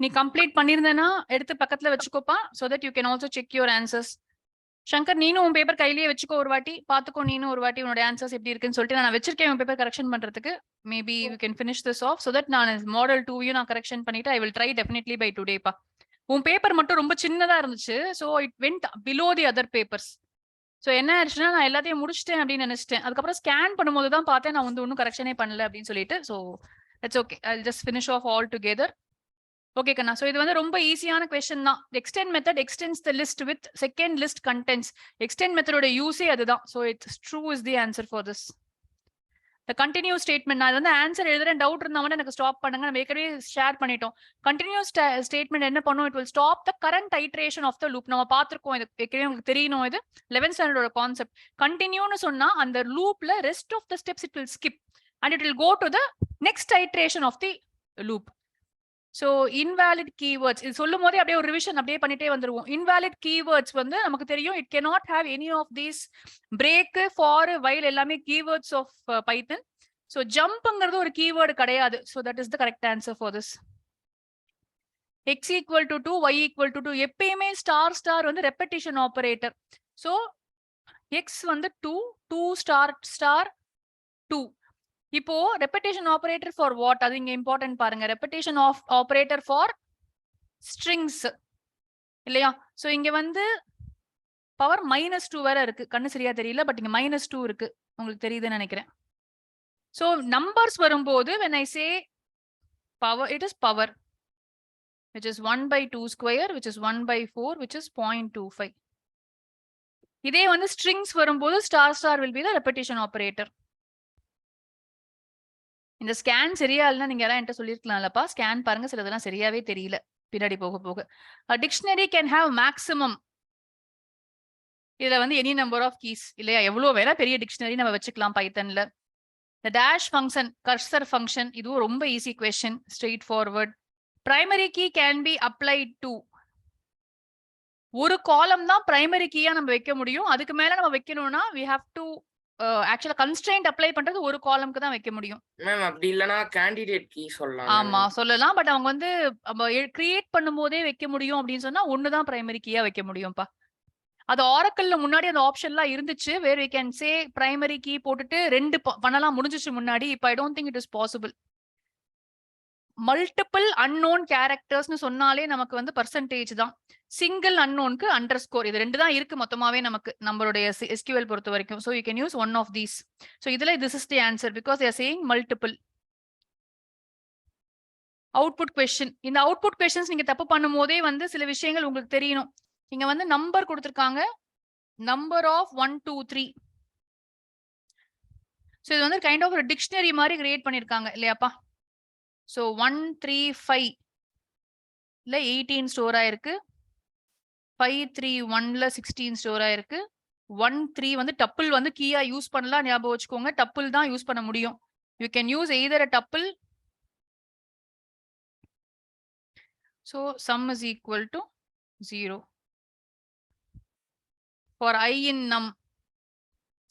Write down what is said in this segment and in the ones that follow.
நீ கம்ப்ளீட் பண்ணிருந்தேன்னா எடுத்து பக்கத்துல வச்சுக்கோப்பா, so that you can also check your answers. Shankar நீனும் உன் பேப்பர் கையிலேயே வச்சுக்கோ, ஒரு வாட்டி பாத்துக்கோ, நீனும் ஒரு வாட்டி உன்னோட ஆன்சர்ஸ் எப்படி இருக்குன்னு சொல்லிட்டு நான் வச்சிருக்கேன் உன் பேப்பர் கரெக்ஷன் பண்றதுக்கு. Maybe you can finish this off, so that நான் மாடல் 2 நான் கரெக்ஷன் பண்ணிட்டு I will try definitely by today பா. உன் பேப்பர் மட்டும் ரொம்ப சின்னதா இருந்துச்சு, so it went below the other papers. So என்ன ஆயிடுச்சுன்னா நான் எல்லாத்தையும் முடிச்சிட்டேன் அப்படின்னு நினைச்சிட்டேன். அதுக்கப்புறம் ஸ்கேன் பண்ணும்போது தான் பார்த்தேன் நான் வந்து ஒன்றும் கரெக்ஷனே பண்ணல அப்படின்னு சொல்லிட்டு. So it's okay, I just finish off all together. Okay கண்ணா, ஸோ இது வந்து ரொம்ப ஈஸியான கொஸ்டின் தான். Extend method extends the list with second list contents. Extend மெத்தடோட யூஸே அதுதான். So it's true is the answer for this. The continue statement, நான் வந்து ஆன்சர் எழுதுறேன், டவுட் இருந்தா மட்டும் எனக்கு ஸ்டாப் பண்ணுங்க. நம்ம ஏற்கனவே ஷேர் பண்ணிட்டோம். கண்டினியூ ஸ்டேட்மெண்ட் என்ன பண்ணும், it will stop the current iteration of the loop. நம்ம பார்த்துருக்கோம், இது ஏற்கனவே உங்களுக்கு தெரியணும். இது 11th ஸ்டாண்டர்டோட கான்செப்ட். கண்டினியூன்னு சொன்னா அந்த லூப்ல rest of the steps it will skip and it will go to the next iteration of the loop. So invalid keywords இது சொல்லும் போதே அப்படியே ஒரு ரிவிஷன் அப்படியே பண்ணிட்டே வந்துருவோம். இன்வாலிட் கீவேர்ட்ஸ் வந்து நமக்கு தெரியும், it cannot have any of these. Break, for, while எல்லாமே கீவேர்ட்ஸ் ஆஃப் பைத்தன். ஸோ ஜம்ப்ங்கிறது ஒரு கீவேர்டு கிடையாது. So that is the correct answer for this. x equal to 2, y equal to 2. எப்பயுமே ஸ்டார் ஸ்டார் வந்து repetition operator. So x வந்து 2, 2 star star 2. இப்போ repetition operator for what, அது இங்க important பாருங்க. Repetition of operator for strings இல்லையா? So இங்க வந்து பவர் -2 வேற இருக்கு. கண்ணு சரியா தெரியல, பட் இங்க -2 இருக்கு. உங்களுக்கு தெரியுதுன்னு நினைக்கிறேன். சோ நம்பர்ஸ் வரும்போது when I say power, it is power which is 1/2 square, which is 1/4, which is 0.25. இதே வந்து ஸ்ட்ரிங்ஸ் வரும்போது star star will be the repetition operator. இந்த ஸ்கேன் சரியா இல்லைன்னா நீங்க யாராவது என்கிட்ட சொல்லிருக்கலாம்லப்பா. ஸ்கேன் பாருங்க, சிலதெல்லாம் சரியாவே தெரியல பின்னாடி போக போக. டிக்ஷனரி கேன் ஹேவ் மேக்ஸிமம், இதுல வந்து எனி நம்பர் ஆஃப் கீஸ் இல்லையா? எவ்வளவு வேணா பெரிய டிக்ஷனரி நம்ம வச்சுக்கலாம் பைத்தன்ல. இந்த டேஷ் ஃபங்க்ஷன், கர்சர் ஃபங்க்ஷன், இதுவும் ரொம்ப easy question, straightforward. Primary key can be applied to, ஒரு காலம் தான் பிரைமரி கீயா நம்ம வைக்க முடியும். அதுக்கு மேல நம்ம வைக்கணும்னா we have to ஆக்சுவலா கன்ஸ்ட்ரெயின்ட் அப்ளை பண்றது ஒரு காலம்க்கு தான் வைக்க முடியும். மேம் அப்படி இல்லனா கேண்டிடேட் கீ சொல்லலாம். ஆமா சொல்லலாம், பட் அவங்க வந்து கிரியேட் பண்ணும்போதே வைக்க முடியும் அப்படின்னு சொன்னா ஒன்னு தான் பிரைமரி கீயா வைக்க முடியும்ப்பா. அது ஆரக்கிள்ல முன்னாடி அந்த ஆப்ஷன்லாம் இருந்துச்சு, where we can say primary key போட்டுட்டு 2 பண்ணலாம் முடிஞ்சிச்சு முன்னாடி. இப்போ I don't think it is possible. Multiple unknown கேரக்டர்ஸ்னு சொன்னாலே நமக்கு வந்து பர்சன்டேஜ் தான். சிங்கிள் அன்னோனுக்கு அண்டர்ஸ்கோர், இது 2 தான் இருக்கு மொத்தமாவே நமக்கு நம்மளுடைய SQL பொறுத்த வரைக்கும். So you can use one of these. So இதுல this is the answer because they are saying multiple. Output question, இந்த அவுட்புட் கொஸ்டின்ஸ் நீங்க தப்பு பண்ணும் போதே வந்து சில விஷயங்கள் உங்களுக்கு தெரியணும். இங்க வந்து நம்பர் கொடுத்திருக்காங்க, நம்பர் ஆஃப் 1 2 3. சோ இது வந்து கைண்ட் ஆஃப் ஒரு டிக்ஷனரி மாதிரி கிரியேட் பண்ணிருக்காங்க இல்லையாப்பா? சோ 1 3 5 ல 18 ஸ்டோர் ஆயிருக்கு, 5 3 1ல 16 ஸ்டோர் ஆயிருக்கு. 1 3 வந்து டப்பிள் வந்து கீயா யூஸ் பண்ணலாம், ஞாபகம் வச்சுக்கோங்க. டப்பிள் தான் யூஸ் பண்ண முடியும். You can use either a tuple. So sum is equal to 0. For I in num,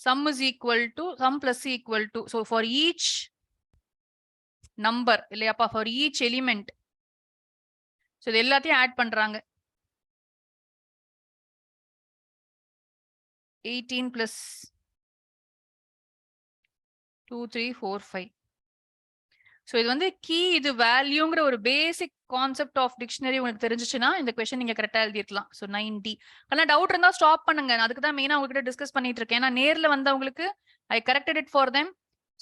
sum is equal to, sum plus equal to. So for each number இல்லையாப்பா, for each element. So இது எல்லாத்தையும் add பண்றாங்க. 18 plus 2 3 4 5. So இது வந்து key, இது வேல்யூங்கிற ஒரு basic concept of dictionary உங்களுக்கு தெரிஞ்சிச்சுன்னா இந்த கொஸ்டின் நீங்க கரெக்டா எழுதிருக்கலாம். ஸோ 90. ஆனால் டவுட் இருந்தா ஸ்டாப் பண்ணுங்க, அதுக்கு தான் மெயினா உங்ககிட்ட டிஸ்கஸ் பண்ணிட்டு இருக்கேன். ஏன்னா நேர்ல வந்தவங்களுக்கு I corrected it for them.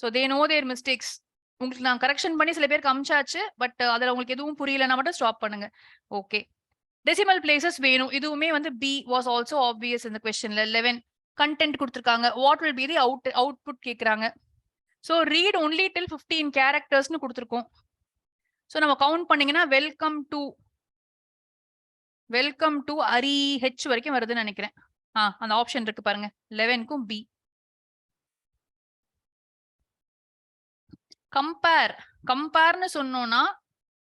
So they know their mistakes. உங்களுக்கு நான் கரெக்ஷன் பண்ணி சில பேருக்கு அமிச்சாச்சு, பட் அதில் உங்களுக்கு எதுவும் புரியலன்னா மட்டும் ஸ்டாப் பண்ணுங்க. ஓகே, டெசிமல் பிளேசஸ் வேணும். இதுவுமே வந்து பி வாஸ் ஆல்சோ ஆப்வியஸ் இந்த கொஸ்டின்ல. 11 கண்டென்ட் கொடுத்துருக்காங்க. What will be the output கேட்குறாங்க. ஸோ ரீட் ஒன்லி டில் 15 கேரக்டர்ஸ்னு கொடுத்துருக்கோம். ஸோ நம்ம கவுண்ட் பண்ணீங்கன்னா வெல்கம் டு அரி ஹெச் வரைக்கும் வருதுன்னு நினைக்கிறேன். அந்த ஆப்ஷன் இருக்கு பாருங்க, 11க்கும் பி. கம்பேர்னு சொன்னோம்னா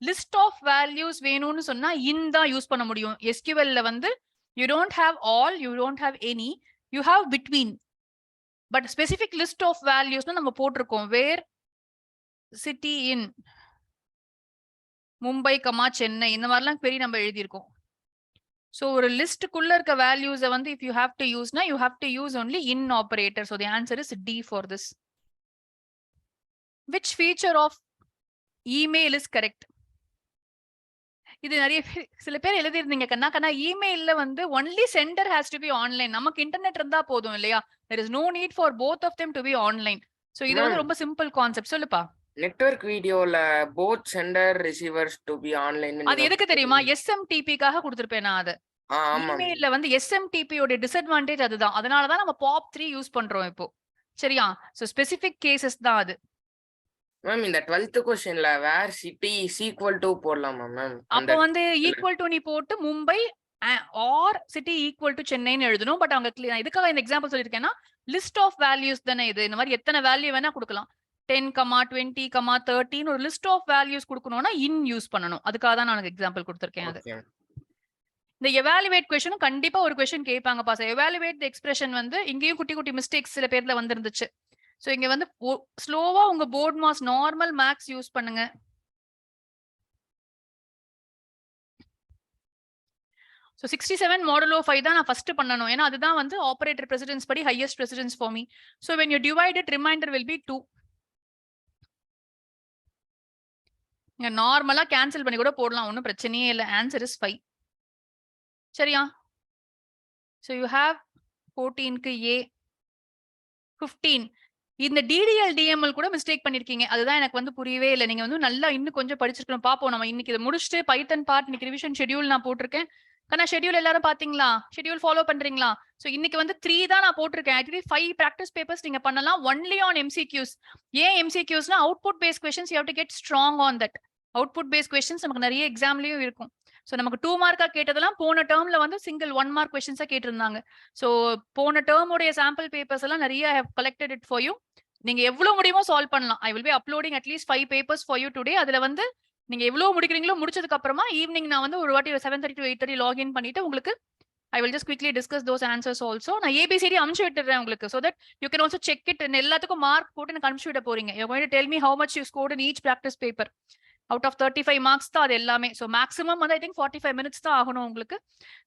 லிஸ்ட் ஆஃப் வேல்யூஸ் வேணும்னு சொன்னா இன் தான் யூஸ் பண்ண முடியும். SQL வந்து you don't have all, you don't have any, you have between. But specific list of வேல்யூஸ்னு நம்ம போட்டிருக்கோம். Where city in Mumbai, Chennai இந்த மாதிரிலாம் query நம்ம எழுதியிருக்கோம். So ஒரு லிஸ்ட்க்குள்ள இருக்க வேல்யூஸ வந்து if you have to use you have to use only in operator. So the answer is D for this. Which feature of email is correct? இது நிறைய சில பேர் எழுதிருந்தீங்க கண்ணா இமெயில்ல வந்து only sender has to be online. நமக்கு internet இருந்தா போதும் இல்லையா? There is no need for both of them to be online. So இது வந்து ரொம்ப சிம்பிள் கான்செப்ட். சொல்லுப்பா. நெட்வொர்க் வீடியோல both sender receivers to be online. அது எதுக்கு தெரியுமா? SMTP-க்காக கொடுத்திருப்பேன் நான் அது. இமெயில்ல வந்து SMTP ஓட டிஸ்அட்வான்டேஜ் அதுதான். அதனால தான் நம்ம POP3 யூஸ் பண்றோம் இப்போ. சரியா? சோ ஸ்பெசிபிக் கேसेस தான் அது. மேம் இந்த 12th क्वेश्चनல where city is equal to போடலாமா மேம்? அப்ப வந்து ஈக்குவல் டு நீ போட்டு Mumbai or city equal to சென்னைன்னு எழுதணும். பட் அவங்க இதுக்காக இந்த எக்ஸாம்பிள் சொல்லிருக்கேன்னா லிஸ்ட் ஆஃப் வேல்யூஸ் தானே இது. இந்த மாதிரி எத்தனை வேல்யூ வேணா கொடுக்கலாம். 10, 20, 30 ஒரு லிஸ்ட் ஆஃப் வேல்யூஸ் கொடுக்கணும்னா இன் யூஸ் பண்ணணும். அதுக்காக தான் நான் எக்ஸாம்பிள் கொடுத்திருக்கேன் அது. இந்த எவாலுவேட் क्वेश्चனும் கண்டிப்பா ஒரு क्वेश्चन கேட்பாங்க பாஸ். எவாலுவேட் தி எக்ஸ்பிரஷன் வந்து இங்கேயும் குட்டி குட்டி மிஸ்டேக்ஸ் சில பேர்ல வந்திருந்துச்சு. சோ இங்க வந்து ஸ்லோவா உங்க போர்ட் மாஸ் நார்மல் மேக்ஸ் யூஸ் பண்ணுங்க. So 67 modulo 5 தான் நான் ஃபர்ஸ்ட் பண்ணனும். ஏன்னா அதுதான் வந்து ஆபரேட்டர் பிரசிடென்ஸ் படி highest presidents for me. So when you divide it, remainder will be 2. நீங்க நார்மலா கேன்சல் பண்ணி கூட போடலாம், ஒண்ணும் பிரச்சனையே இல்ல. Answer is 5. சரியா? So you have 14க்கு A 15. இந்த DDL DML கூட மிஸ்டேக் பண்ணிருக்கீங்க. அதுதான் எனக்கு வந்து புரியவே இல்ல. நீங்க வந்து நல்லா இன்னும் கொஞ்சம் படிச்சிருக்கணும். பாப்போம் நம்ம இன்னைக்கு இத முடிச்சிட்டு பைத்தன் பார்ட் இன்னைக்கு ரிவிஷன் ஷெட்யூல் நான் போட்டிருக்கேன். கண்ணா ஷெட்யூல் எல்லாரும் பாத்தீங்களா? ஷெட்யூல் ஃபாலோ பண்றீங்களா? சோ இன்னைக்கு வந்து 3 தான் நான் போட்டிருக்கேன். ஆக்சுவலி 5 பிராக்டிஸ் பேப்பர்ஸ் நீங்க பண்ணலாம் ஒன்லி ஆன் MCQs. ஏன் MCQsனா output based questions you have to get strong on that. Output based questions நமக்கு நிறைய எக்ஸாம்லயும் இருக்கும். சோ நமக்கு 2 மார்க்கா கேட்டதெல்லாம் போன டேர்ம்ல வந்து சிங்கிள் 1 மார்க் क्वेश्चंसா கேட்டிருந்தாங்க. சோ போன டேர்ம் உடைய சாம்பிள் பேப்பர்ஸ் எல்லாம் நிறைய I have collected it for you. நீங்க எவ்வளவு முடியுமோ சால்வ் பண்ணலாம். I will be uploading at least 5 papers for you today. அதுல வந்து நீங்க எவ்வளவு முடிக்கிறீங்களோ முடிச்சதுக்கு அப்புறமா ஈவினிங் நான் வந்து ஒரு வாட்டி 7:30 to 8:30 லாகின் பண்ணிட்டு உங்களுக்கு I will just quickly discuss those answers also. நான் ABCD அனுப்பிச்சு விட்டுறேன் உங்களுக்கு so that you can also check it. எல்லாத்துக்கும் மார்க் போட்டு எனக்கு அனுப்பிச்சு விட போறீங்க. You're going to tell me how much you scored in each practice paper. Out of 35 marks தான் அது எல்லாமே. So maximum வந்து I think 45 minutes தான் ஆகணும் உங்களுக்கு.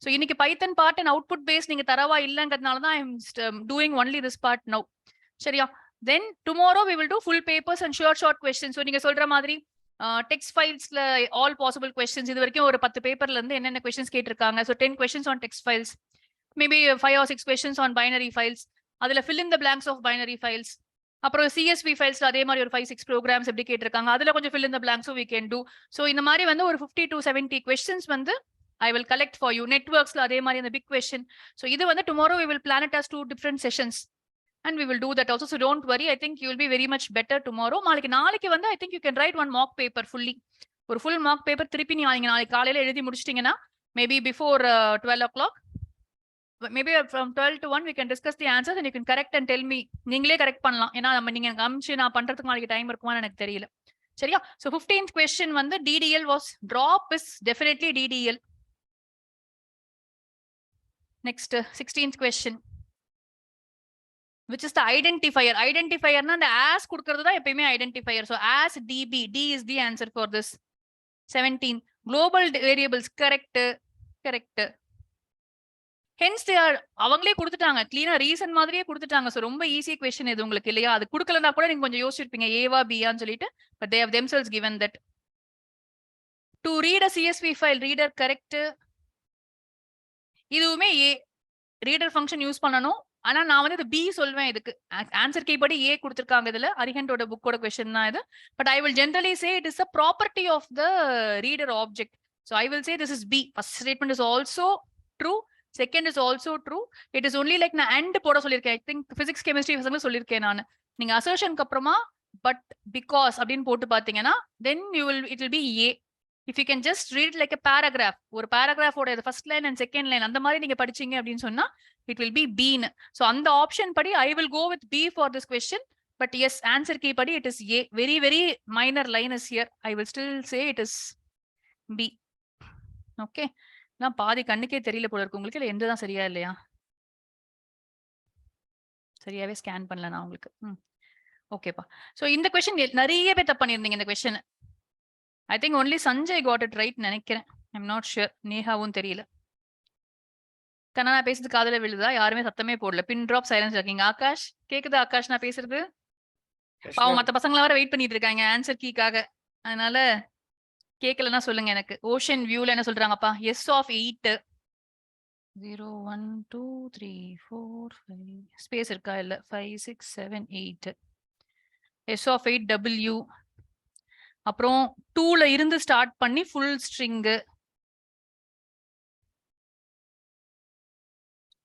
So இன்னைக்கு பைத்தன் பார்ட் and output base நீங்க தரவா இல்லங்கிறதுனால தான் I am doing only this part now. சரியா? Then tomorrow we will do full papers and short questions. So நீங்க சொல்ற மாதிரி text filesல all possible questions இது வரைக்கும் ஒரு 10 பேப்பர்ல இருந்து என்னென்ன questions கேட்டிருக்காங்க. So 10 questions on text files. Maybe 5 or 6 questions on binary files. அதுல fill in the blanks of binary files. அப்புறம் CSV ஃபைல்ஸ்ல அதே மாதிரி ஒரு 5-6 ப்ரோக்ராம்ஸ் எப்படி கேட்டிருக்காங்க. அதுல கொஞ்சம் fill in the blanks we can do. So இந்த மாதிரி வந்து ஒரு 50 to 70 questions வந்து I will collect for you. Networksல அதே மாதிரி அந்த big question. So இது வந்து tomorrow we will plan it as 2 different sessions. And we will do that also. So don't worry. I think you will be very much better tomorrow. நாளைக்கு வந்து I think you can write one mock paper fully. ஒரு full mock paper திருப்பி நீங்க நாளைக்கு காலையில எழுதி முடிச்சிட்டீங்கன்னா maybe before 12 o'clock. Maybe from 12 to 1 we can discuss the answers and you can correct and tell me. நீங்களே correct பண்ணலாம். ஏன்னா நம்ம நீங்க காமிச்சு நான் பண்றதுக்கு நாளைக்கு டைம் இருக்குமான்னு எனக்கு தெரியல. சரியா? So 15th question வந்து DDL was drop is definitely DDL. Next 16th question. Which is the identifier. Identifier na the as கொடுக்கிறது தான் எப்பவுமே identifier. So as DB, D is the answer for this. 17. Global variables correct. Hence they are அவங்களே கொடுத்துட்டாங்க. க்ளீனா reason மாதிரியே கொடுத்துட்டாங்க. So ரொம்ப easy question இது உங்களுக்கு இல்லையா? அது கொடுக்கலனா கூட நீங்க கொஞ்சம் யோசிச்சிருப்பீங்க ஏவா பியான்னு சொல்லிட்டு. But they have themselves given that. To read a CSV file, reader correct. இதுவுமே A reader function யூஸ் பண்ணனும். ஆனா நான் வந்து இது B சொல்வேன் இதுக்கு. ஆன்சர் கீ படி A கொடுத்திருக்காங்க இதுல. அரிஹண்டோட புக்கோட क्वेश्चन தான் இது. But I will generally say it is a property of the reader object. So I will say this is B. First statement is also true. Second is also true. It is only like நான் and போட சொல்லிருக்கேன். I think physics chemistry பசங்க சொல்லிருக்கேன் நான். நீங்க assertionக்கு அப்புறமா but because அப்படினு போட்டு பாத்தீங்கன்னா then it will be A. If you can just read it like a paragraph. ஒரு paragraph ஓட first line and second line அந்த மாதிரி நீங்க படிச்சீங்க அப்படினு சொன்னா it will be B. So அந்த ஆப்ஷன் படி I will go with B for this question. But yes, answer key படி it is A. Very very minor line is here. I will still say it is B. Okay. நான் பாதி கண்ணுக்கே தெரியல போல இருக்கு உங்களுக்கு. இல்ல எந்த தான் சரியா இல்லையா? சரியாவே ஸ்கேன் பண்ணல நான் உங்களுக்கு. ஓகேப்பா. சோ இந்த क्वेश्चन நிறைய பேர் தப்பு பண்ணிருந்தீங்க இந்த question. I think only Sanjay got it right நினைக்கிறேன். I'm not sure. நேஹாவும் தெரியல. கண்ணா நான் பேசுறது காதுல விழுதா? யாருமே சத்தமே போடல. பின் ட்ராப் சைலன்ஸ் இருக்கீங்க. ஆகாஷ் கேக்குதா? ஆகாஷ் நான் பேசுறது? Yes, பாவம் ma'am. மத்த பசங்கள வேற வெயிட் பண்ணிட்டு இருக்காங்க ஆன்சர் கீக்காக. அதனால கேட்கலன்னா சொல்லுங்க எனக்கு. ஓஷன் வியூல என்ன சொல்றாங்கப்பா? எஸ் ஆஃப் 8 0 1 2 3 4 5 ஸ்பேஸ் இருக்கா? இல்ல 5 6 7 8 எஸ் ஆஃப் 8 டபிள்யூ அப்புறம் 2ல இருந்து ஸ்டார்ட் பண்ணி ஃபுல் ஸ்ட்ரிங்கு.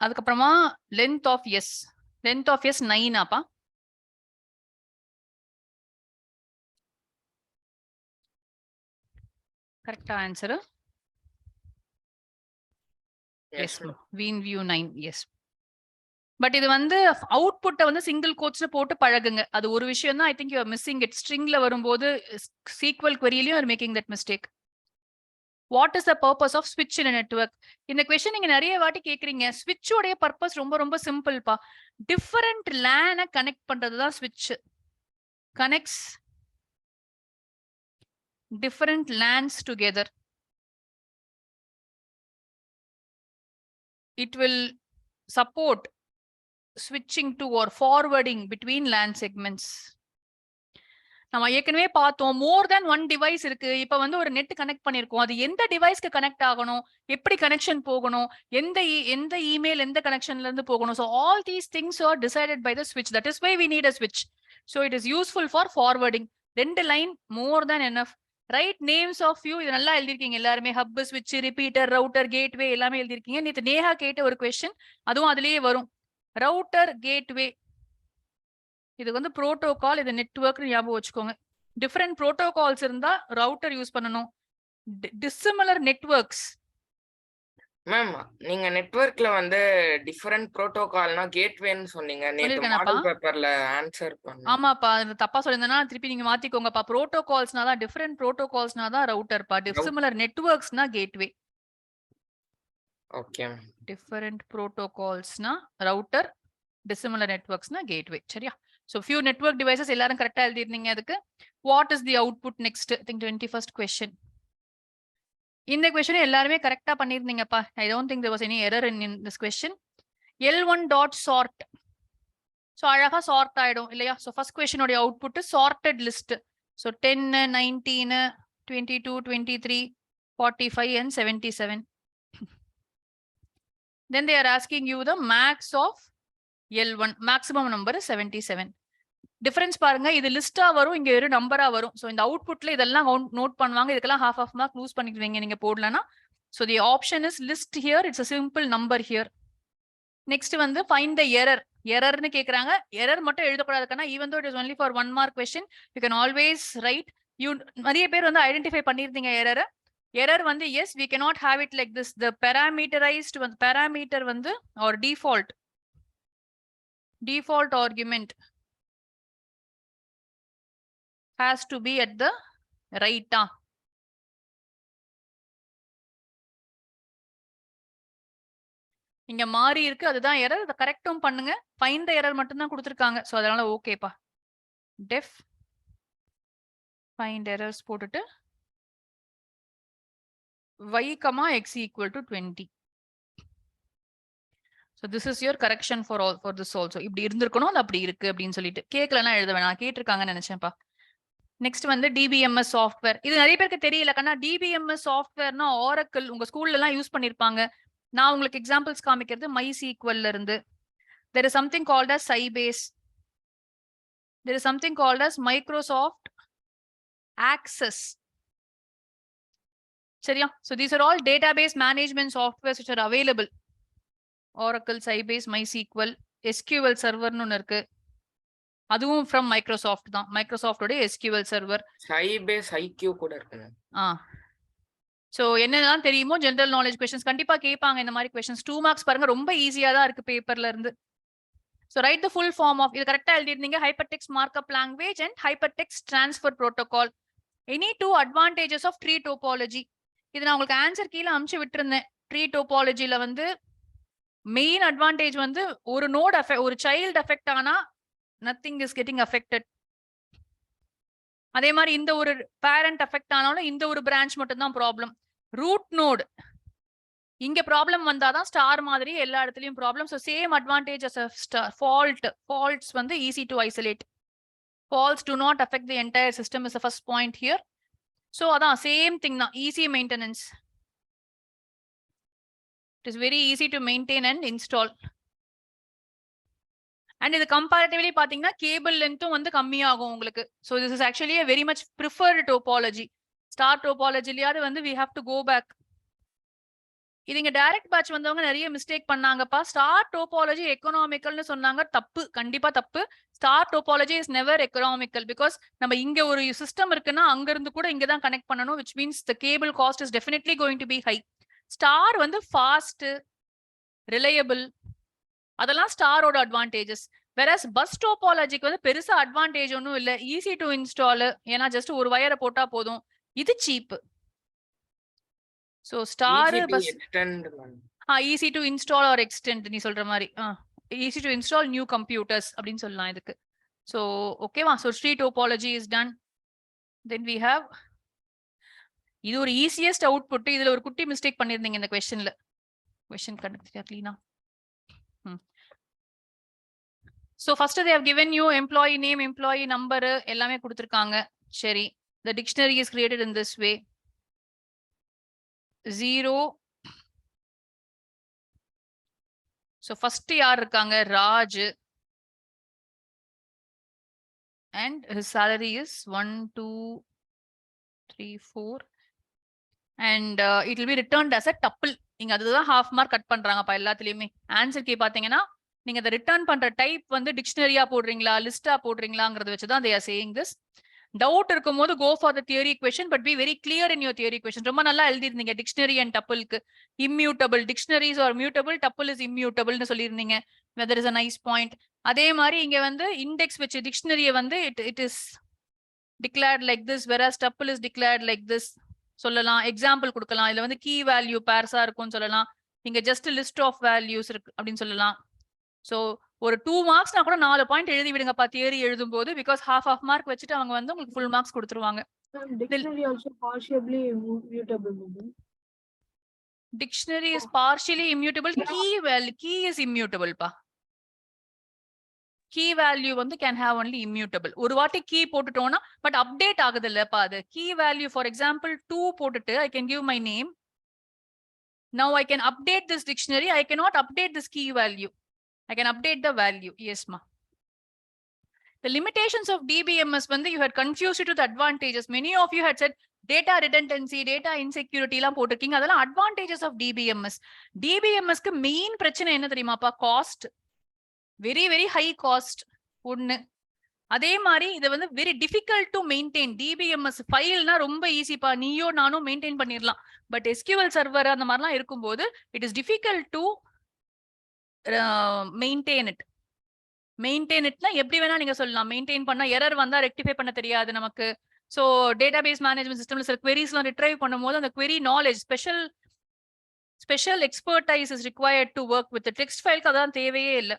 அதுக்கப்புறமா லென்த் ஆஃப் எஸ் 9 ஆப்பா. கரெக்டா ஆன்சர்? Yes, yes ma'am. வீன் வியூ 9 எஸ். பட் இது வந்து அவுட்புட்டை வந்து சிங்கிள் கோட்ஸ்ல போட்டு பழகுங்க. அது ஒரு விஷயம் தான். I think you are missing it. ஸ்ட்ரிங்ல வரும்போது சீக்வல் queryலயும் are making that mistake. What is the purpose of ஸ்விட்ச் இன் நெட்வொர்க்? இந்த கொஸ்டின் நீங்க நிறைய வாட்டி கேக்குறீங்க. ஸ்விட்சோடைய பர்பஸ் ரொம்ப ரொம்ப சிம்பிள்ப்பா. டிஃபரண்ட் லேனை கனெக்ட் பண்றதுதான் ஸ்விட்ச். Connects different LANs together. It will support switching to or forwarding between LAN segments. நம்ம ஏற்கனவே பார்த்தோம் மோர் தென் ஒன் டிவைஸ் இருக்கு. இப்ப வந்து ஒரு நெட் கனெக்ட் பண்ணிருக்கோம். அது எந்த டிவைஸ்க்கு கனெக்ட் ஆகணும், எப்படி கனெக்ஷன் போகணும், எந்த இமெயில் எந்த கனெக்ஷன்ல இருந்து போகணும். So all these things are decided by the switch. That is why we need a switch. So it is useful for forwarding. 2 லைன் more than enough. Write names of you இது நல்லா எழுதிருக்கீங்க எல்லாருமே. Hub, ஸ்விட்ச், repeater, router, gateway எல்லாமே எழுதிருக்கீங்க. நேத்து நேஹா கேட்ட ஒரு question அதுவும் அதுலயே வரும். ரவுட்டர், கேட்வே இது வந்து புரோட்டோகால், இது நெட்வொர்க் ஞாபகம் வச்சுக்கோங்க. டிஃபரெண்ட் புரோட்டோகால்ஸ் இருந்தா ரவுட்டர் யூஸ் பண்ணணும். Dissimilar networks. மேம் நீங்க நெட்வொர்க்ல வந்து டிஃபரண்ட் புரோட்டோகால்னா கேட்வேன்னு சொன்னீங்க. நேத்து சொல்லிருக்கேனப்பா. மாடல் பேப்பர்ல ஆன்சர் பண்ணேன். ஆமாப்பா, அது தப்பா சொல்லியிருந்தேன்னா திருப்பி நீங்க மாத்திக்கோங்கப்பா. புரோட்டோகால்ஸ்னா தான் டிஃபரெண்ட் புரோட்டோகால்ஸ்னா தான் ரவுட்டர்ப்பா. டிசிமிலர் நெட்வொர்க்ஸ்னா கேட்வே. ஓகே. டிஃபரெண்ட் புரோட்டோகால்ஸ்னா ரவுட்டர், டிசிமிலர் நெட்வொர்க்ஸ்னா கேட்வே. சரியா? So few network devices எல்லாரும் கரெக்டா எழுதிருந்தீங்க. அதுக்கு what is the output next? I think 21st question. இந்த கொஸ்டின் எல்லாருமே கரெக்டா பண்ணிருந்தீங்கப்பா. I don't think there was any error in this question. L1 dot sort. So அழகா chart ஆயிடும் இல்லையா? So first question உடைய output sorted list. So 10, 19, 22, 23, 45 and 77. Then they are asking you the max of L1. Maximum number is 77. Difference பாருங்க. இது லிஸ்டா வரும், இங்க ஒரு நம்பரா வரும். சோ இந்த அவுட்புட்ல இதெல்லாம் நோட் பண்ணுவாங்க. இதுக்கெல்லாம் half of mark லூஸ் பண்ணிடுவீங்க நீங்க போடலனா. So the option is list here. It's a simple number here. Next வந்து find the error. எரர்னு கேக்குறாங்க. எரர் மட்டும் எழுதக்கூடாதுக்கனா even though it is only for 1 mark question, you can always write. You நிறைய பேர் வந்து ஐடென்டிஃபை பண்ணிருந்தீங்க எரர். எரர் வந்து yes, we cannot have it like this. The parameterized parameter வந்து or default argument has to be at the right. இங்க மாறி இருக்கு, அதுதான் எரர். அத கரெக்ட்டும் பண்ணுங்க. ஃபைண்ட் தி எரர் மட்டும் தான் கொடுத்திருக்காங்க. சோ அதனால ஓகேப்பா. டெஃப் ஃபைண்ட் எரர்ஸ் போட்டுட்டு y, x equal to 20. So this is your correction for all for this also. இப்படி இருந்திருக்கணும், அது அப்படி இருக்கு அப்படின்னு சொல்லிட்டு கேட்கலன்னா எழுத வேணாம். கேட்டிருக்காங்கன்னு நினைச்சேன்ப்பா. நெக்ஸ்ட் வந்து டிபிஎம்எஸ் சாஃப்ட்வேர். இது நிறைய பேருக்கு தெரியல கண்ணா. டிபிஎம்எஸ் சாஃப்ட்வேர்னா ஆரக்கிள் உங்க ஸ்கூல்ல எல்லாம் யூஸ் பண்ணிருப்பாங்க. நான் உங்களுக்கு எக்ஸாம்பிள்ஸ் காமிக்கிறது MySQL இருந்து. There is something called as Sybase. There is something called as Microsoft Access. சரியா? So these are all database management softwares which are available. Oracle, Sybase, MySQL, SQL Server னு ஒன்னு இருக்கு. அதுவும் from Microsoft தான். Microsoft உடைய SQL Server. Sybase IQ கூட இருக்கு. So என்னெல்லாம் தெரியுமோ ஜெனரல் நாலேஜ் क्वेश्चंस கண்டிப்பா கேட்பாங்க. இந்த மாதிரி क्वेश्चंस 2 மார்க்ஸ் பாருங்க. ரொம்ப ஈஸியா தான் இருக்கு பேப்பர்ல இருந்து. So write the full form of இது கரெக்ட்டா எழுதிருந்தீங்க. Hypertext markup language and hypertext transfer protocol. Any two advantages of tree topology. இது நான் உங்களுக்கு ஆன்சர் கீழ அனுப்பிச்சு விட்டுருந்தேன். ட்ரீ டோபாலஜில வந்து மெயின் அட்வான்டேஜ் வந்து ஒரு நோட் ஒரு சைல்ட் அஃபெக்ட் ஆனா nothing is getting affected. அதே மாதிரி இந்த ஒரு பேரண்ட் அஃபெக்ட் ஆனாலும் இந்த ஒரு பிரான்ச் மட்டும் தான் ப்ராப்ளம். ரூட் நோடு இங்க ப்ராப்ளம் வந்தாதான் ஸ்டார் மாதிரி எல்லா இடத்துலயும் problem. So same advantage as star. Faults வந்து easy to isolate. Faults do not affect the entire system is the first point here. So அதான் same thing தான், easy maintenance. It is very easy to maintain and install. And இது comparatively பாத்தீங்கன்னா cable லென்த்தும் வந்து கம்மியாகும் உங்களுக்கு. So this is actually a very much preferred topology. Star topologyலயாவது வந்து we have to go back. இது இங்க டைரக்ட் பேட்ச் வந்தவங்க நிறைய மிஸ்டேக் பண்ணாங்கப்பா. ஸ்டார் டோபாலஜி எக்கனாமிக்கல்னு சொன்னாங்க. தப்பு, கண்டிப்பா தப்பு. Star topology is never economical. Because நம்ம இங்க ஒரு சிஸ்டம் இருக்குன்னா அங்க இருந்து கூட இங்க தான் கனெக்ட் பண்ணணும். which means the cable cost is definitely going to be high. Star வந்து ஃபாஸ்ட், ரிலையபிள், அதெல்லாம் ஸ்டாரோட அட்வான்டேஜஸ். வேறஸ் பஸ் டோபாலஜிக்கு வந்து பெருசா அட்வான்டேஜ் ஒன்றும் இல்லை. ஈஸி டு இன்ஸ்டால், ஏன்னா ஜஸ்ட் ஒரு வயரை போட்டா போதும். இது cheap. So star bus extend easy to install or extend நீ சொல்ற மாதிரி easy to install new computers அப்படினு சொல்லலாம் இதுக்கு. So okay வா. So tree topology is done. Then we have இது ஒரு easiest output. இதுல ஒரு குட்டி மிஸ்டேக் பண்ணிருந்தீங்க இந்த क्वेश्चनல. question கண்டுபிடிச்சா clean-ஆ. So first they have given you employee name, employee number எல்லாமே கொடுத்திருக்காங்க. சரி. The dictionary is created in this way. 0. So first யார் இருக்காங்க? Raj. And his salary is 1, 2, 3, 4. And it will be returned as a tuple. இங்க அதுதான் half mark cut பண்றாங்கப்பா எல்லாத்துலயுமே. Answer key பாத்தீங்கன்னா நீங்க அதை ரிட்டர்ன் பண்ற டைப் வந்து டிக்ஷனரியா போடுறீங்களா, லிஸ்டா போடுறீங்களாங்கிறத வச்சுதான் they are saying this. Doubt இருக்கும்போது go for the theory question, but be very clear in your theory question. ரொம்ப நல்லா எழுதிருந்தீங்க டிக்ஷனரி அண்ட் டப்பிள்க்கு. Immutable, dictionaries are mutable, tuple is இம்மியூட்டபிள்னு சொல்லியிருந்தீங்க. Whether is a nice point. அதே மாதிரி இங்க வந்து இண்டெக்ஸ் வச்சு டிக்ஷனரியை வந்து it is declared like this, whereas tuple is declared like this சொல்லலாம். எக்ஸாம்பிள் கொடுக்கலாம். இதுல வந்து கீ வேல்யூ பேர்ஸா இருக்கும்னு சொல்லலாம். இங்க ஜஸ்ட் லிஸ்ட் ஆஃப் வேல்யூஸ் இருக்கு அப்படின்னு சொல்லலாம். சோ ஒரு 2 மார்க்ஸ்னா கூட 4 பாயிண்ட் எழுதி விடுங்கப்பா தியரி எழுதும் போது. பிகாஸ் half மார்க் வச்சுட்டு அவங்க வந்து உங்களுக்கு ஃபுல் மார்க்ஸ் கொடுத்துருவாங்க. Dictionary also partially immutable. Dictionary is partially immutable. Key is immutable பா. Key value வந்து can have only immutable. ஒரு வாட்டி key போட்டுட்டோம்னா பட் அப்டேட் ஆகுது இல்லப்பா அது. Key value for example 2 போட்டுட்டு I can give my name. Now I can update this dictionary. I cannot update this key value. I can update the value. Yes ma. The limitations of DBMS வந்து you had confused it with advantages. Many of you had said data redundancy, data insecurity எல்லாம் போட்டிருக்கீங்க. அதெல்லாம் advantages of DBMS. DBMSக்கு main பிரச்சனை என்ன தெரியுமாப்பா? Cost. Very very high cost ஒண்ணு. அதே மாதிரி இது வந்து very difficult to maintain. DBMS ஃபைல்னா ரொம்ப ஈஸிப்பா, நீயோ நானும் மெயின்டைன் பண்ணிடலாம். பட் எஸ்கியூஎல் சர்வர் அந்த மாதிரிலாம் இருக்கும்போது it is difficult to maintain it. Maintain இட்னா எப்படி வேணா நீங்க சொல்லலாம். மெயின்டைன் பண்ணா எரர் வந்தா ரெக்டிஃபை பண்ண தெரியாது நமக்கு. ஸோ டேட்டாபேஸ் மேனேஜ்மெண்ட் சிஸ்டம்ல சில குவெரிஸ்லாம் ரிட்ரைவ் பண்ணும்போது அந்த query knowledge special expertise is required to work with text ஃபைலுக்கு அதான் தேவையே இல்லை.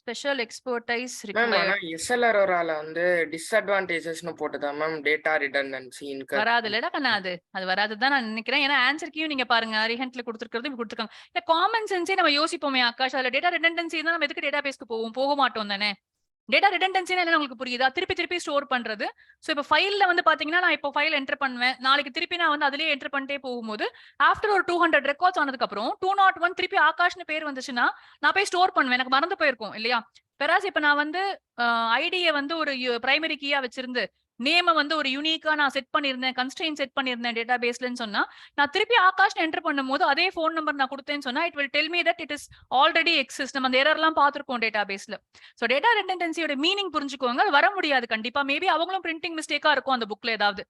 Special expertise required. எஸ்எல்ஆர்ஓரால வந்து டிஸ்அட்வான்டேஜஸ்னு போட்டுதா மேம் டேட்டா ரிடண்டன்சி இன்கம் வராது இல்லடா கண்ணா. அது வராதுதான் நான் நினைக்கிறேன். ஏன்னா ஆன்சர் கீயும் நீங்க பாருங்க அரிஹண்ட்ல கொடுத்துருக்கிறது இப்படி கொடுத்துருக்காங்க. இல்ல காமன் சென்ஸே நம்ம யோசிப்போமே ஆகாஷ், அதுல டேட்டா ரிடண்டன்சி தான் நம்ம எதுக்கு டேட்டா பேஸ்க்கு போக மாட்டோம் தானே. டேட்டா ரிடண்டன்சினா என்ன உங்களுக்கு புரியுதா? திருப்பி ஸ்டோர் பண்றது. சோ இப்போ ஃபைல்ல வந்து பாத்தீங்கன்னா நான் இப்போ ஃபைல் என்டர் பண்ணுவேன், நாளைக்கு திருப்பி நான் வந்து அதுலயே என்டர் பண்ணிட்டே போகும்போது ஆஃப்டர் ஒரு 200 ரெக்கார்ட்ஸ் ஆனதுக்கு அப்புறம் 201 திருப்பி ஆகாஷ்னு பேர் வந்துச்சுன்னா நான் போய் ஸ்டோர் பண்ணுவேன், எனக்கு மறந்து போயிருக்கும் இல்லையா. பெராஸ் இப்ப நான் வந்து ஐடியை வந்து ஒரு பிரைமரி கீயா வச்சிருந்து நேம வந்து ஒரு யூனிக்கா நான் செட் பண்ணிருந்தேன், கன்ஸ்ட்ரெயின் செட் பண்ணிருந்தேன் டேட்டா பேஸ்லன்னு சொன்னா நான் திருப்பி ஆகாஷ் என்டர் பண்ணும்போது அதே போன் நம்பர் நான் கொடுத்தேன்னு சொன்னா it will tell me that it is already exist. நம்ம அந்த எரர் எல்லாம் பார்த்திருக்கோம் டேட்டா பேஸ்ல. சோ டேட்டா ரிடண்டன்சியோட மீனிங் புரிஞ்சுக்கோங்க. அது வர முடியாது கண்டிப்பா. மேபி அவங்களும் பிரிண்டிங் மிஸ்டேக்கா இருக்கும் அந்த புக்ல, ஏதாவது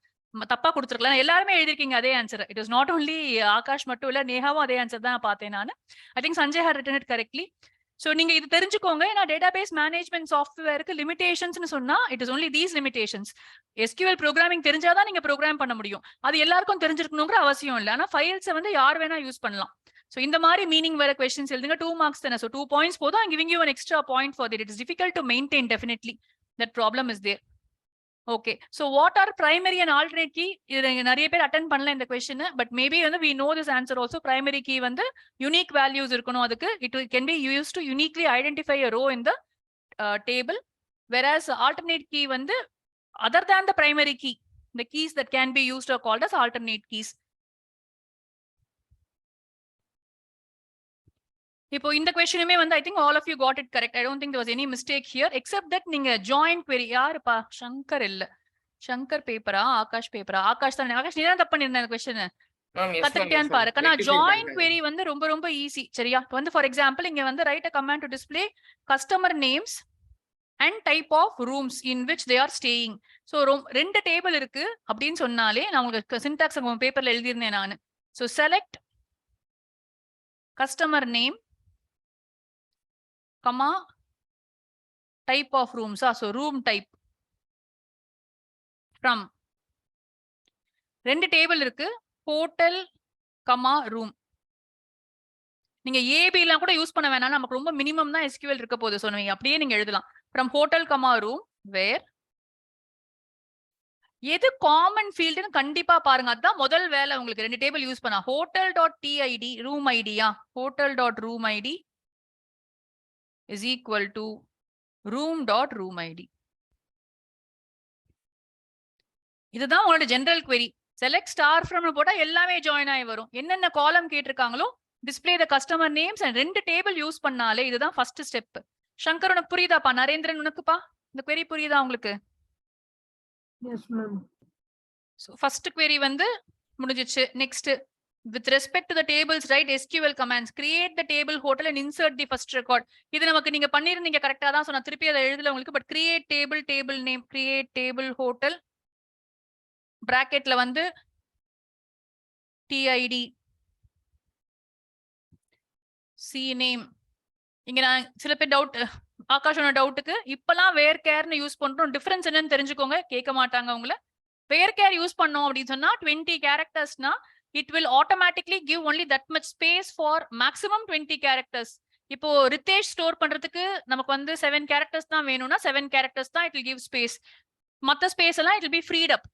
தப்பா கொடுத்துருக்கலாம். எல்லாருமே எழுதிருக்கீங்க அதே answer. It is not only Akash மட்டும் இல்ல, நேஹாவும் அதே ஆன்சர் தான் பார்த்தேன் நான். I think Sanjay had written it correctly. So நீங்க இது தெரிஞ்சுக்கோங்க. ஏன்னா டேட்டாபேஸ் மேனேஜ்மெண்ட் சாஃப்ட்வேருக்கு லிமிடேஷன்ஸ்னு சொன்னா it is only these limitations. SQL programming தெரிஞ்சாதான் நீங்க ப்ரோக்ராம் பண்ண முடியும். அது எல்லாருக்கும் தெரிஞ்சிருக்கணுங்கிற அவசியம் இல்லை. ஆனா ஃபைல்ஸை வந்து யார் வேணா யூஸ் பண்ணலாம். சோ இந்த மாதிரி மீனிங் வர क्वेश्चंस எழுதுங்க. 2 மார்க்ஸ் தானே. சோ 2 பாயிண்ட்ஸ் போதும். I'm giving you an extra point for that. It is difficult to maintain definitely. That problem is there. Okay. So what are primary and alternate key? இது நிறைய பேர் attend பண்ணல இந்த question. But maybe வந்து we know this answer also. Primary key வந்து unique values இருக்கணும் அதுக்கு. It can be used to uniquely identify a row in the table. Whereas alternate key வந்து other than the primary key, the keys that can be used are called as alternate keys. இப்போ இந்த கொஸ்டினுமே வந்து I think all of you got it correct. I don't think there was any mistake here except that நீங்க joint query யாருப்பா சங்கர் இல்ல. சங்கர் பேப்பரா ஆகாஷ் பேப்பரா? ஆகாஷ் தான். ஆகாஷ் நீ தான் தப்பு பண்ணிருந்த இந்த கொஸ்டின். கத்துக்கிட்டியான்னு பாரு. ஆனா ஜாயின் query வந்து ரொம்ப ரொம்ப ஈஸி. சரியா? இப்போ வந்து ஃபார் எக்ஸாம்பிள் இங்க வந்து right a command to display customer names and type of rooms in which they are staying. So ரெண்டு டேபிள் இருக்கு அப்படின்னு சொன்னாலே நான் உங்களுக்கு சின்டாக்ஸ் உங்க பேப்பர்ல எழுதியிருந்தேன் நான். So select customer name comma type of rooms. So room type from ரெண்டு டேபிள் இருக்கு ஹோட்டல் கமா ரூம். நீங்க ஏபி எல்லாம் கூட யூஸ் பண்ண வேணாம், நமக்கு ரொம்ப மினிமம் தான் எஸ்கியூஎல் இருக்க போகுது. ஸோ நீங்க அப்படியே நீங்க எழுதலாம் from hotel comma room where எது காமன் ஃபீல்டுன்னு கண்டிப்பா பாருங்க. அதுதான் முதல் வேலை உங்களுக்கு. ரெண்டு டேபிள் யூஸ் பண்ணா hotel dot DID room idea hotel dot room ID is equal to room dot room ID. இதுதான் உங்களோட general query. Select star from போட்டா எல்லாமே ஜாயின் ஆகி வரும். என்னென்ன காலம் கேட்டிருக்காங்களோ display the customer names and ரெண்டு டேபிள் யூஸ் பண்ணாலே இதுதான் ஃபர்ஸ்ட் ஸ்டெப். சங்கர் உனக்கு புரியுதாப்பா? நரேந்திரன் உனக்குப்பா இந்த query புரியுதா உங்களுக்கு? Yes ma'am. So first query வந்து முடிஞ்சிச்சு. Next with respect to the tables write SQL commands create the table hotel and insert the first record. இது நமக்கு நீங்க பண்ணிருந்தீங்க கரெக்ட்டா தான். சோ நான் திருப்பி அதை எழுதல உங்களுக்கு. But create table table name create table hotel பிராக்கெட்ல வந்து டிஐடி சி நேம். இங்க நான் சில பேர் டவுட் ஆகாஷோட டவுட்டுக்கு இப்பெல்லாம் வேர் கேர்னு யூஸ் பண்றோம். டிஃபரன்ஸ் என்னன்னு தெரிஞ்சுக்கோங்க. கேட்க மாட்டாங்க உங்களை. வேர் கேர் யூஸ் பண்ணோம் அப்படின்னு சொன்னா 20 கேரக்டர்ஸ்னா it will automatically give only that much space for maximum 20 characters. இப்போ ரித்தேஷ் ஸ்டோர் பண்றதுக்கு நமக்கு வந்து 7 கேரக்டர்ஸ் தான் வேணும்னா 7 கேரக்டர்ஸ் தான் இட் வில் கிவ் ஸ்பேஸ். மற்ற ஸ்பேஸ் எல்லாம் it will be freed up.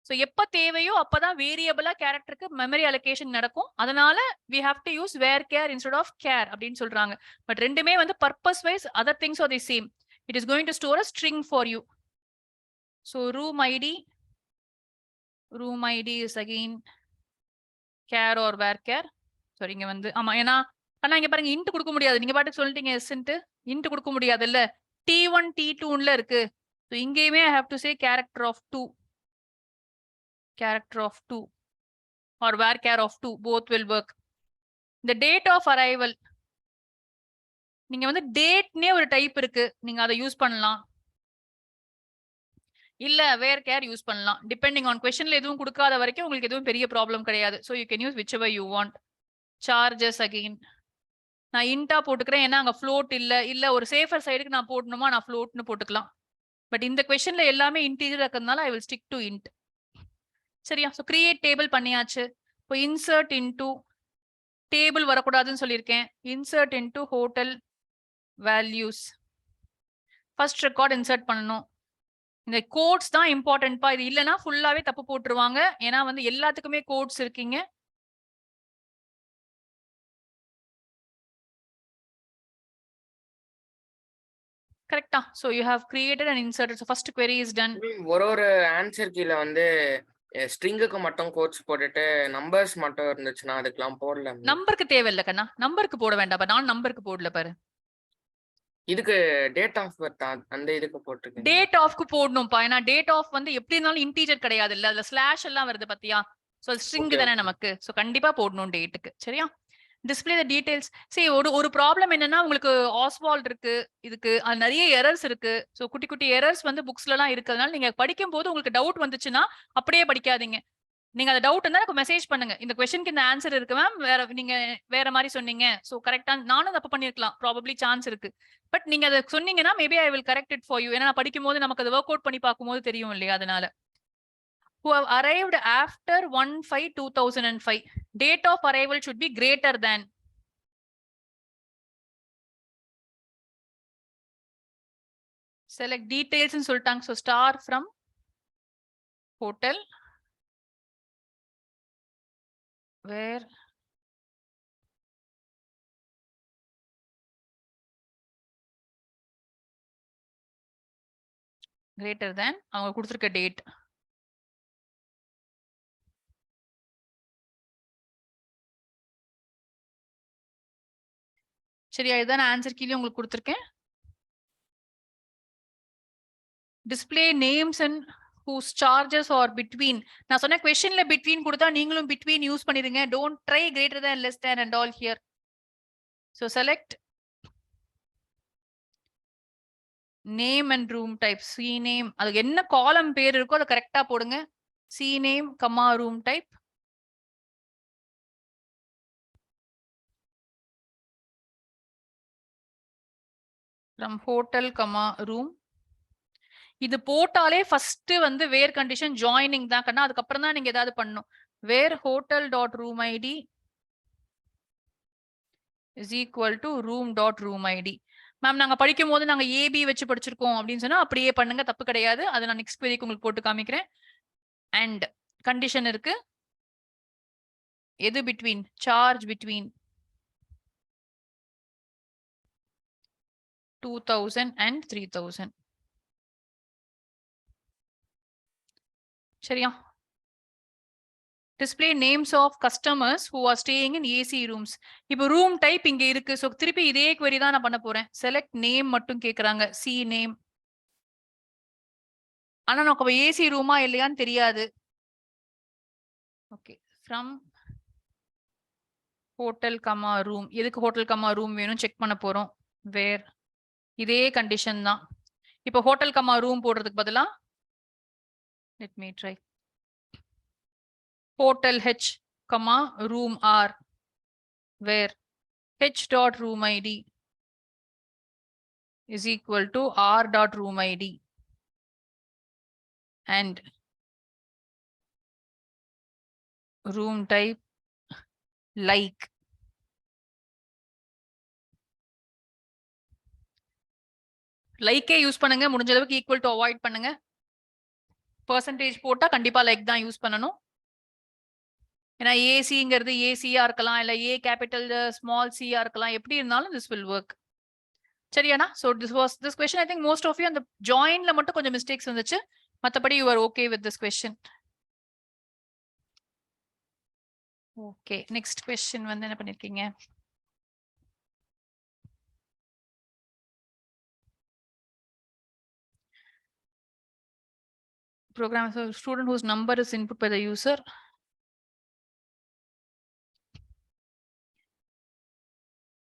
So எப்போ தேவையோ அப்பதான் வேரியபிளா கேரக்டருக்கு மெமரி அலோகேஷன் நடக்கும். அதனால we have to use where care instead of care அப்படின்னு சொல்றாங்க. பட் ரெண்டுமே வந்து purpose wise other things are the same. It is going to store a string for you. So room ID is again char or varchar. Sorry இங்க வந்து ஆமா ஏன்னா ஆனா இங்க பாருங்க இன்ட் கொடுக்க முடியாது. நீங்க பாட்டுக்கு சொல்லிட்டீங்க எஸ்ன்ட்டு இன்ட் கொடுக்க முடியாது இல்ல. T1 T2ல இருக்கு. ஸோ இங்கேயுமே I have to say character of 2 or varchar of 2 both will work. The date of arrival நீங்க வந்து டேட்னே ஒரு டைப் இருக்கு. நீங்க அதை யூஸ் பண்ணலாம் இல்ல varchar யூஸ் பண்ணலாம். டிபெண்டிங் ஆன் क्वेश्चनல எதுவும் கொடுக்காத வரைக்கும் உங்களுக்கு எதுவும் பெரிய ப்ராப்ளம் கிடையாது. so you can use whichever you want. charges again நான் இன்டா போட்டுக்கிறேன். ஏன்னா அங்க float இல்ல ஒரு சேஃபர் சைடுக்கு நான் போடணுமா நான் floatனு போட்டுக்கலாம். பட் இந்த क्वेश्चनல எல்லாமே இன்டீஜர் இருக்கிறதுனால I will stick to int. சரியா? சோ கிரியேட் டேபிள் பண்ணியாச்சு. இப்போ இன்சர்ட் இன்டு டேபிள் வரக்கூடாதுன்னு சொல்லியிருக்கேன். Insert into hotel values first record insert பண்ணணும். இந்த கோட்ஸ் தான் இம்பார்ட்டன்ட்பா. இது இல்லைன்னா ஃபுல்லாவே தப்பு போட்டுருவாங்க. ஏன்னா வந்து எல்லாத்துக்குமே கோட்ஸ் இருக்கீங்க. கரெக்டா? So you have created and inserted. So first query is done. ஒரு ஆன்சர் கீழ வந்து ஸ்ட்ரிங்குக்கு மட்டும் கோட்ஸ் போட்டுட்டு நம்பர்ஸ் மட்டும் இருந்துச்சுன்னா அதுக்கெல்லாம் போடல. நம்பருக்கு தேவையில்ல கண்ணா. நம்பருக்கு போட வேண்டாம். நான் நம்பருக்கு போடல பாரு. இதுக்கு டேட் ஆஃப் பர்த் அந்த இதுக்கு போட்டுருக்கேன். டேட் ஆஃப்க்கு போடணும்ப்பா. ஏன்னா டேட் ஆஃப் வந்து எப்படி இருந்தாலும் இன்டீஜர் கிடையாது இல்ல. அதுல ஸ்லாஷ் எல்லாம் வருது பாத்தியா? சோ ஸ்ட்ரிங் தானே நமக்கு. சோ கண்டிப்பா போடணும் டேட்டுக்கு. சரியா? டிஸ்பிளே த டீடைல்ஸ். சரி ஒரு ப்ராப்ளம் என்னன்னா உங்களுக்கு ஆஸ்வால்ட் இருக்கு. இதுக்கு நிறைய எரர்ஸ் இருக்கு. சோ குட்டி குட்டி எரர்ஸ் வந்து புக்ஸ்ல எல்லாம் இருக்கிறதுனால நீங்க படிக்கும் போது உங்களுக்கு டவுட் வந்துச்சுன்னா அப்படியே படிக்காதீங்க. நீங்க அந்த டவுட் இருந்தா எனக்கு மெசேஜ் பண்ணுங்க. இந்த क्वेश्चनக்கு இந்த ஆன்சர் இருக்கு மேம். நீங்க வேற மாதிரி சொன்னீங்க. சோ கரெக்ட்டா நானும் தப்பு பண்ணிருக்கலாம். ப்ராபபிலி சான்ஸ் இருக்கு. பட் நீங்க அதை சொன்னீங்கன்னா maybe I will correct it for you. ஏன்னா நான் படிக்கும் போது நமக்கு அதை ஒர்க் அவுட் பண்ணி பார்க்கும்போது தெரியும் இல்லையா? அதனால who have arrived after 1/5/2005 date of arrival should be greater than. select details ன்னு சொல்லிட்டாங்க. so star from hotel where greater than அவங்க கொடுத்திருக்க டேட். சரியா? இதுதான் ஆன்சர் கீழே உங்களுக்கு கொடுத்திருக்கேன். Display names and whose charges are between. நான் சொன்ன questionல between கொடுத்தா நீங்களும் between யூஸ் பண்ணிருங்க. Don't try greater than, less than and all here. So select name and room type. C name. அதுக்கு என்ன காலம் பேர் இருக்கோ அதை கரெக்டா போடுங்க. C name, room type. From hotel, room. இது போட்டாலே ஃபர்ஸ்ட் வந்து வேர் கண்டிஷன் ஜாயினிங் தான் கண்ணா. அதுக்கப்புறம் தான் நீங்க ஏதாவது பண்ணணும். வேர் hotel dot room id is equal to room dot room id. Ma'am நாங்க படிக்கும் போது நாங்க ஏபி வச்சு படிச்சிருக்கோம் அப்படின்னு சொன்னா அப்படியே பண்ணுங்க, தப்பு கிடையாது. அதை நான் நெக்ஸ்ட் queryக்கு உங்களுக்கு போட்டு காமிக்கிறேன். அண்ட் கண்டிஷன் இருக்கு. எது பிட்வீன்? Charge between 2000 and 3000. சரியா? Display names of customers who are staying in AC rooms. இப்போ room type இங்க இருக்கு. சோ திருப்பி இதே query தான் நான் பண்ண போறேன். Select name மட்டும் கேக்குறாங்க. C name. ஆனா நமக்கு AC ரூமா இல்லையான்னு தெரியாது. ஓகே. From hotel, room. எதுக்கு hotel, room வேணும் செக் பண்ண போறோம். Where இதே கண்டிஷன் தான். இப்போ hotel, room போடுறதுக்கு பதிலா let me try. Hotel H, room R, where H dot room ID is equal to R dot room ID and room type like. Like use பண்ணுங்க, முடிஞ்ச அளவுக்கு ஈக்குவல் டு அவாய்ட் பண்ணுங்க. Percentage போட்டா கண்டிப்பா like தான் use பண்ணணும். ஏன்னா ஏசிங்கிறது Asia இருக்கலாம், இல்ல ஏ கேபிட்டல் ஸ்மால் சியா இருக்கலாம், எப்படி இருந்தாலும் திஸ் வில் ஒர்க். சரியாண்ணா? So this question I think most of you அந்த ஜாயின்ல மட்டும் கொஞ்சம் மிஸ்டேக்ஸ் வந்துச்சு. மற்றபடி you are okay with this question. Okay, next question வந்து என்ன பண்ணிருக்கீங்க? Program so student whose number is input by the user.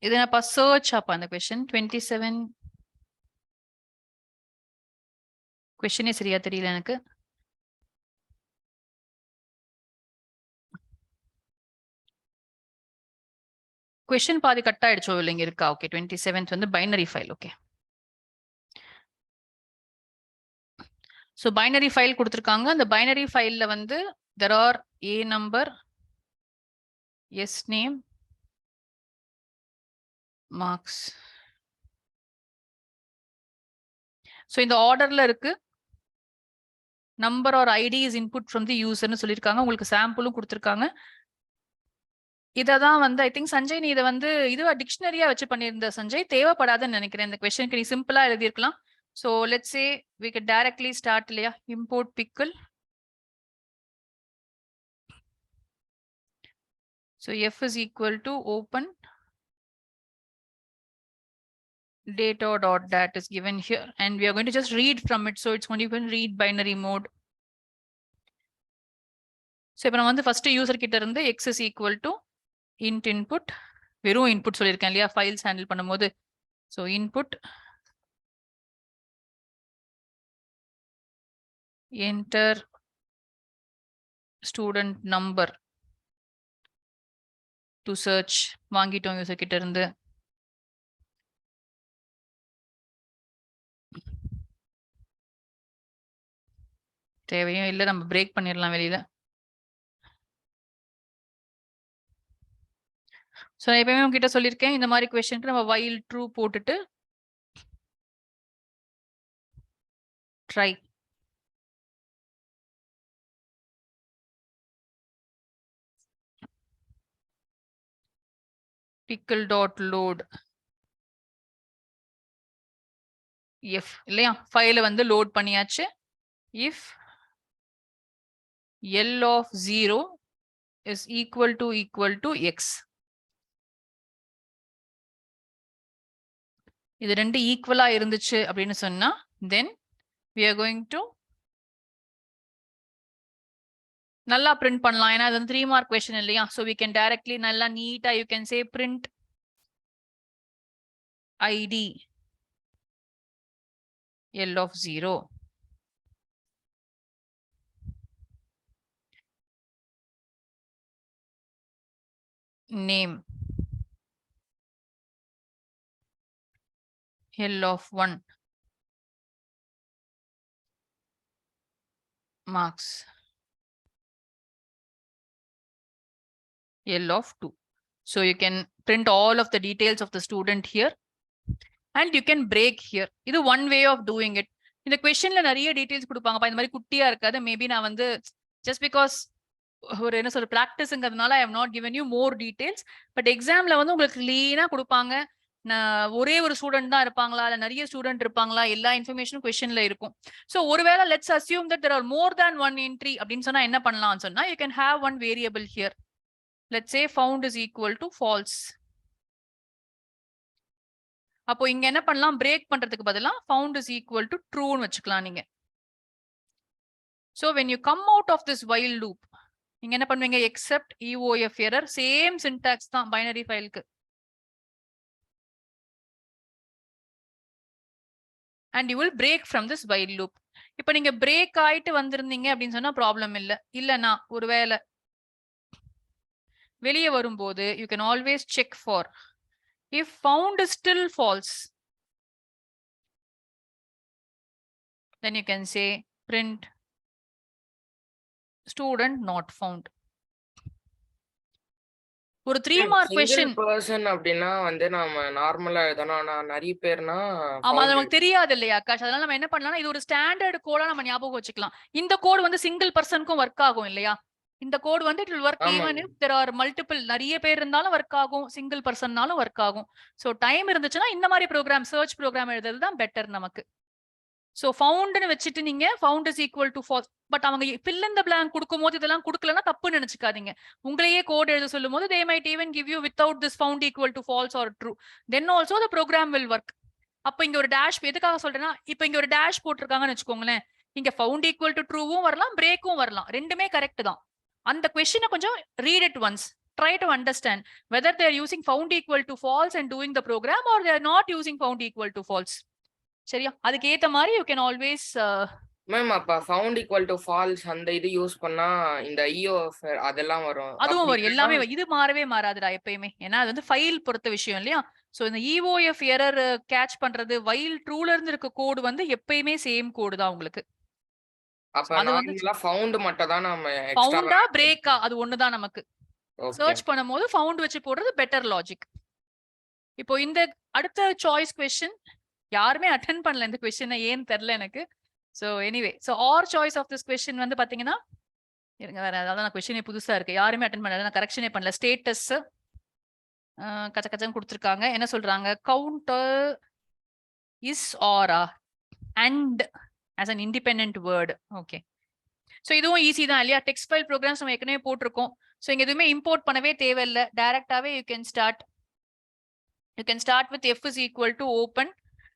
இது என்னப்பா சர்ச் அப்பா அந்த கொஸ்டின் 27. கொஸ்டினே சரியா தெரியல எனக்கு. கொஸ்டின் பாதி கட் ஆயிடுச்சோ இல்லைங்க இருக்கா? ஓகே, 27th வந்து binary file. Okay, so binary file கொடுத்துருக்காங்க. அந்த பைனரி ஃபைல்ல வந்து there are a number, S name, marks. So இந்த ஆர்டர்ல இருக்கு. Number or ID is input from the யூசர்னு சொல்லியிருக்காங்க. உங்களுக்கு சாம்பிளும் கொடுத்துருக்காங்க. இதை தான் வந்து ஐ திங்க் சஞ்சய் நீ இதை வந்து இதுவா டிக்ஷனரியா வச்சு பண்ணியிருந்த சஞ்சய், தேவைப்படாதுன்னு நினைக்கிறேன். இந்த கொஸ்டினுக்கு நீ சிம்பிளா எழுதியிருக்கலாம். So let's say we could directly start இல்லையா? import pickle. So f is equal to open data dot dat is given here and we are going to just read from it. So it's only going to read binary mode. So இப்போ நான் வந்து first user கிட்ட இருந்து x is equal to int input, வெறும் input சொல்லியிருக்கேன் இல்லையா files handle பண்ணும்போது. So input enter student number to search வாங்கிட்டோம் யூசர் கிட்ட இருந்து. தேவையும் இல்லை, நம்ம பிரேக் பண்ணிடலாம் வெளியில. ஸோ நான் எப்பயுமே உங்ககிட்ட சொல்லியிருக்கேன், இந்த மாதிரி கொஸ்டினுக்கு நம்ம while true போட்டுட்டு try pickle dot load if இல்லையா ஃபைல வந்து லோட் பண்ணியாச்சு. if L of 0 is equal to x. இது ரெண்டு ஈக்குவலா இருந்துச்சு அப்படின்னு சொன்னா then we are going to நல்லா print பண்ணலாம். ஏன்னா அது வந்து 3 mark question இல்லையா? So we can directly நல்லா நீட்டா you can say print id L of 0. Name L of 1. Marks L of 2. So you can print all of the details of the student here and you can break here. இது one way of doing it. இந்த questionல நிறைய details கொடுப்பாங்கப்பா, இந்த மாதிரி குட்டியா இருக்காது. Maybe நான் வந்து just because ஒரு என்ன சொல்ற பிராக்டிஸ்ங்கிறதுனால I have not given you more details. But எக்ஸாம்ல வந்து உங்களுக்கு கிளீனா கொடுப்பாங்க. ஒரே ஒரு ஸ்டூடெண்ட் தான் இருப்பாங்களா இல்ல நிறைய ஸ்டூடெண்ட் இருப்பாங்களா, எல்லா இன்ஃபர்மேஷனும் கொஸ்டின்ல இருக்கும். சோ ஒருவேளை let's assume that there are more than one entry அப்படின்னு சொன்னா என்ன பண்ணலாம்னு சொன்னா you can have one variable here. Let's say found is equal to false. அப்போ இங்க என்ன பண்ணலாம், பிரேக் பண்றதுக்கு பதிலா found is equal to true ன்னு வச்சுக்கலாம் நீங்க. So when you come out of this while loop, நீங்க என்ன பண்ணுவீங்க, except EOF error, same syntax தான் binary ஃபைலுக்கு. And you will break from this while loop. இப்போ நீங்க பிரேக் ஆயிட்டு வந்திருந்தீங்க அப்படின்னு சொன்னா ப்ராப்ளம் இல்ல. இல்லனா ஒருவேளை வெளியே வரும்போது you can always check for if found is still false, then you can say print student not found. ஒரு 3 mark question person அப்படினா வந்து நாம நார்மலா எழுதணும். நிறைய பேர்னா ஆமா அது நமக்கு தெரியாது இல்லையா ஆகாஷ். அதனால நம்ம என்ன பண்ணலாம், இது ஒரு ஸ்டாண்டர்ட் கோடா நம்ம ஞாபகம் வச்சுக்கலாம். இந்த கோட் வந்து சிங்கிள் பர்சனுக்கும் ஒர்க் ஆகும் இல்லையா. இந்த கோட் வந்து it will work even if there are multiple, நிறைய பேர் இருந்தாலும் ஒர்க் ஆகும், சிங்கிள் பர்சன்னாலும் ஒர்க் ஆகும். சோ டைம் இருந்துச்சுன்னா இந்த மாதிரி ப்ரோக்ராம் சர்ச் ப்ரோக்ராம் எழுதுறது தான் பெட்டர் நமக்கு. சோ ஃபவுண்ட்னு வச்சிட்டு நீங்க found is equal to false, but அவங்க fill in the blank கொடுக்கும்போது இதெல்லாம் கொடுக்கலன்னா தப்பு நினைச்சுக்காதீங்க. உங்களையே கோட் எழுத சொல்லும்போது they might even give you without this found equal to false or true, then also the program will work. அப்ப இங்க ஒரு டேஷ் எதுக்காக சொல்றேன்னா, இப்ப இங்க ஒரு டேஷ் போட்டிருக்காங்கன்னு வச்சுக்கோங்களேன், இங்க ஃபவுண்ட் ஈக்குவல் டு ட்ரூவும் வரலாம் பிரேக்கும் வரலாம், ரெண்டுமே கரெக்ட் தான். அந்த கொஸ்டினை கொஞ்சம் read it once, try to understand whether they are using found equal to false and doing the program or they are not using found equal to false. சரியா, அதுக்கு ஏத்த மாதிரி you can always மேம் அப்ப found equal to falls அந்த இது use பண்ணா இந்த EOF அதெல்லாம் வரும். அதுவும் வரும், எல்லாமே இது மாறவே மாறாதுடா எப்பயுமே. ஏன்னா அது வந்து ஃபைல் பொறுத்த விஷயம் இல்லையா. சோ இந்த EOF எரர் கேட்ச் பண்றது while trueல இருந்து இருக்க கோட் வந்து எப்பயுமே சேம் கோட் தான் உங்களுக்கு. அப்ப நார்மலா ஃபவுண்ட் மட்டும் தான் நாம எக்ஸ்ட்ரா ஃபவுண்டா பிரேக்கா அது ஒண்ணுதான் நமக்கு. சர்ச் பண்ணும்போது ஃபவுண்ட் வச்சு போடுறது பெட்டர் லாஜிக். இப்போ இந்த அடுத்த சாய்ஸ் क्वेश्चन யாருமே அட்டெண்ட் பண்ணல இந்த क्वेश्चனை, ஏன்னு தெரியல எனக்கு. So anyway so our choice of this question வந்து பாத்தீங்கன்னா இருங்க வேற அதான் क्वेश्चனே புதுசா இருக்கு, யாருமே அட்டெண்ட் பண்ணல, நான் கரெக்ஷனே பண்ணல. ஸ்டேட்டஸ் கச்ச கச்சன்னு கொடுத்துருக்காங்க. என்ன சொல்றாங்க, கவுண்டர் இஸ் ஆரா and as an independent word. Okay, so இதுவும் ஈஸி தான் இல்லையா. டெக்ஸ்ட் ஃபைல் ப்ரோக்ராம்ஸ் நம்ம ஏற்கனவே போட்டிருக்கோம். சோ இங்க எதுவுமே இம்போர்ட் பண்ணவே தேவையில்லை, டைரக்டாவே you can start with f is equal to open.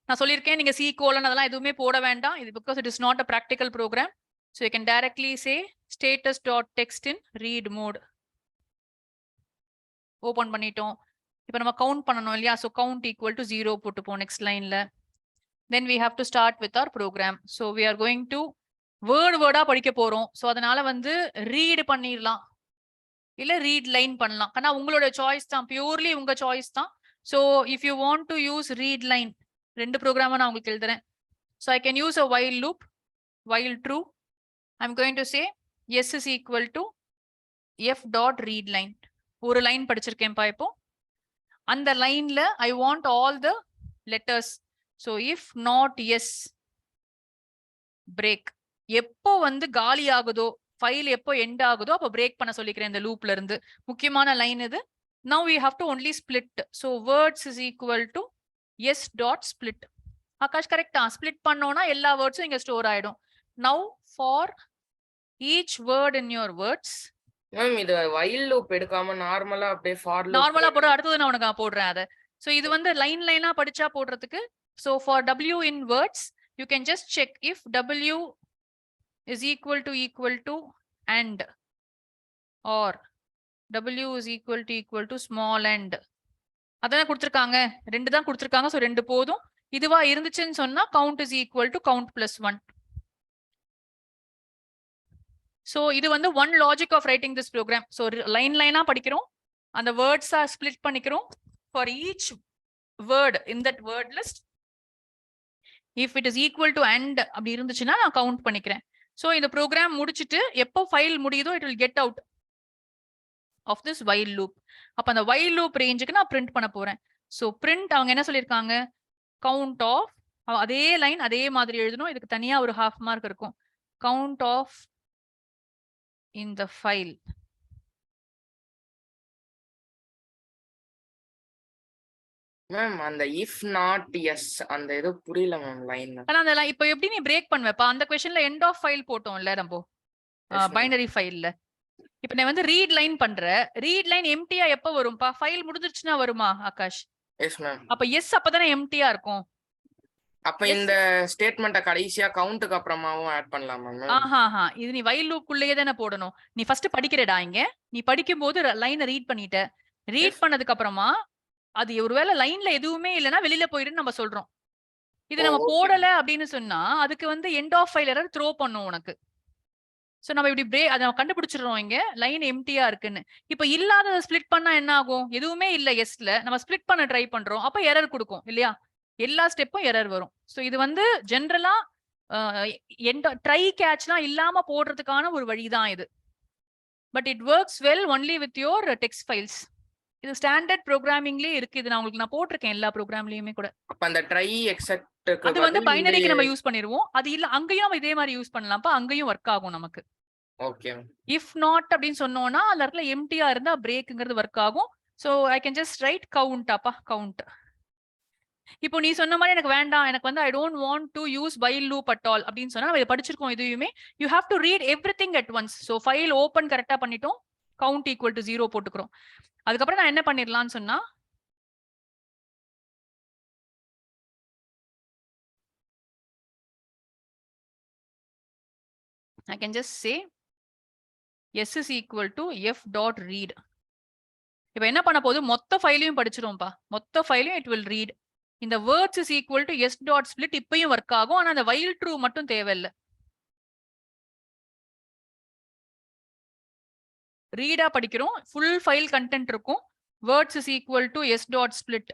நான் சொல்லியிருக்கேன் நீங்க C colon அதெல்லாம் எதுவுமே போட வேண்டாம், இது because it is not a practical program. So you can directly say status.text in read mode. Open பண்ணிட்டோம். இப்போ நம்ம கவுண்ட் பண்ணனும் இல்லையா. so count equal to 0 போட்டுப்போம் next lineல. then we have to start with our program. so we are going to word படிக்க போறோம். so அதனால வந்து read பண்ணிரலாம் இல்ல read line பண்ணலாம். ஆனா உங்களோட சாய்ஸ் தான், பியூர்லி உங்க சாய்ஸ் தான். so if you want to use read line, ரெண்டு ப்ரோக்ராம் நான் உங்களுக்கு எழுதுறேன். so I can use a while loop, while true I'm going to say s is equal to f dot read line. ஒரு line படிச்சிருக்கேன்ப்பா. இப்போ அந்த லைன்ல I want all the letters. so if not yes break. எப்போ வந்து காலி ஆகுதோ, file எப்போ end ஆகுதோ அப்போ பிரேக் பண்ண சொல்லிக்கிறேன் இந்த லூப்ல இருந்து. முக்கியமான லைன் இது. Now we have to only split. So words is equal to s dot split. Akash கரெக்டா? ஸ்பிளிட் பண்ணோம்னா எல்லா வேர்ட்ஸும் இங்க ஸ்டோர் ஆயிடும். Now for each word in your words. Ma'am இது while loop எடுக்காம நார்மலா அப்படியே for loop. நார்மலா போட அடுத்தது நான் உனக்கு போடுறேன் அத. So இது வந்து லைனா படிச்சா போடுறதுக்கு. So for w in words you can just check if w is equal to and or w is equal to small and. அதானே கொடுத்திருக்காங்க. ரெண்டு தான் கொடுத்திருக்காங்க. சோ ரெண்டு போதும். இதுவா இருந்துச்சுன்னு சொன்னா count is equal to count plus 1. So இது வந்து one logic of writing this program. So லைனா படிக்கிறோம். அந்த words are split பண்ணிக்கிறோம். For each word in that word list, if it is equal to and அப்படி இருந்துச்சுன்னா நான் கவுண்ட் பண்ணிக்கிறேன். So இந்த ப்ரோக்ராம் முடிச்சிட்டு எப்போ ஃபைல் முடியுதோ it will get out of this while loop. அப்ப அந்த while loop ரேஞ்சுக்கு நான் print பண்ண போறேன். So print அவங்க என்ன சொல்லிருக்காங்க? Count of அதே லைன் அதே மாதிரி எழுதணும். இதுக்கு தனியா ஒரு half mark இருக்கும். Count of in the file. Ma'am அந்த if not yes அந்த இது புரியல மேம் லைன். ஆனா அந்த இப்போ எப்படி நீ பிரேக் பண்ணுவப்பா? அந்த क्वेश्चनல end of file போட்டோம்ல நம்ம பைனரி ஃபைல்ல. இப்போ நான் வந்து ரீட் லைன் பண்ற. ரீட் லைன் எம்டியா எப்ப வரும்பா? ஃபைல் முடிஞ்சிருச்சுனா வருமா ஆகாஷ்? Yes ma'am. அப்ப எஸ் அப்பதானே எம்டியா இருக்கும். அப்ப இந்த ஸ்டேட்மெண்ட்ட கடைசியா கவுண்ட்க்கு அப்புறமாவும் ஆட் பண்ணலாமா மேம்? ஆஹா இது நீ while loop குள்ளேயே தான போடணும். நீ ஃபர்ஸ்ட் படிக்கிறடா இங்க. நீ படிக்கும்போது லைனை ரீட் பண்ணிட்ட. ரீட் பண்ணதுக்கு அப்புறமா அது ஒருவேளை லைன்ல எதுவுமே இல்லனா வெளியில போயிடுன்னு நம்ம சொல்றோம். இது நம்ம போடல அப்படின்னு சொன்னா அதுக்கு வந்து end of file error throw பண்ணும் உனக்கு. சோ நம்ம இப்படி அத கண்டுபிடிச்சிடுறோம் இங்க லைன் எம்டியா இருக்குன்னு. இப்போ இல்லாதத ஸ்ப்ளிட் பண்ணா என்ன ஆகும்? எதுவுமே இல்ல எஸ்ல. நம்ம ஸ்ப்ளிட் பண்ண ட்ரை பண்றோம். அப்ப எரர் கொடுக்கும் இல்லையா? எல்லா ஸ்டெப்பும் எரர் வரும். சோ இது வந்து ஜெனரலா ட்ரை கேட்ச்லாம் இல்லாம போடுறதுக்கான ஒரு வழிதான் இது. But it works well only with your text files. இது ஸ்டாண்டர்ட் ப்ரோகிராமிங்லயே இருக்கு. இது நான் போட்டிருக்கேன் எல்லா ப்ரோகிராம்லயுமே கூட. அப்ப அந்த ட்ரை எக்ஸெப்ட் அது வந்து பைனரிக்கு நம்ம யூஸ் பண்ணிடுவோம். அது இல்ல அங்கேயும் நம்ம இதே மாதிரி யூஸ் பண்ணலாம்ப்பா. அங்கேயும் ஒர்க் ஆகும் நமக்கு. ஓகே. இஃப் நாட் அப்படின்னு சொன்னோம்னா அந்த இடத்துல எம்டியா இருந்தா பிரேக்ங்கிறது ஒர்க் ஆகும். So I can just right count அப்பா கவுண்ட். இப்போ நீ சொன்ன மாதிரி எனக்கு வேண்டாம், எனக்கு வந்து I don't want to use while loop at all அப்படின்னு சொன்னா நம்ம படிச்சிருக்கோம் இதுவுமே. You have to read everything at once. So file open கரெக்டா பண்ணிட்டோம். கவுண்ட் ஈக்குவல் டு 0 போட்டுக்கிறோம். அதுக்கப்புறம் நான் என்ன பண்ணிடலாம்னு சொன்னா I can just say s is equal to f dot read. இப்போ என்ன பண்ண போகுது? மொத்த ஃபைலையும் படிச்சிருவோம்ப்பா. மொத்த ஃபைலையும் it will read. இந்த words is equal to s dot split இப்பயும் ஒர்க் ஆகும். ஆனா அந்த while true மட்டும் தேவையில்லை. ரீடா படிக்கிறோம். ஃபுல் ஃபைல் கண்டென்ட் இருக்கும். words is equal to s dot split.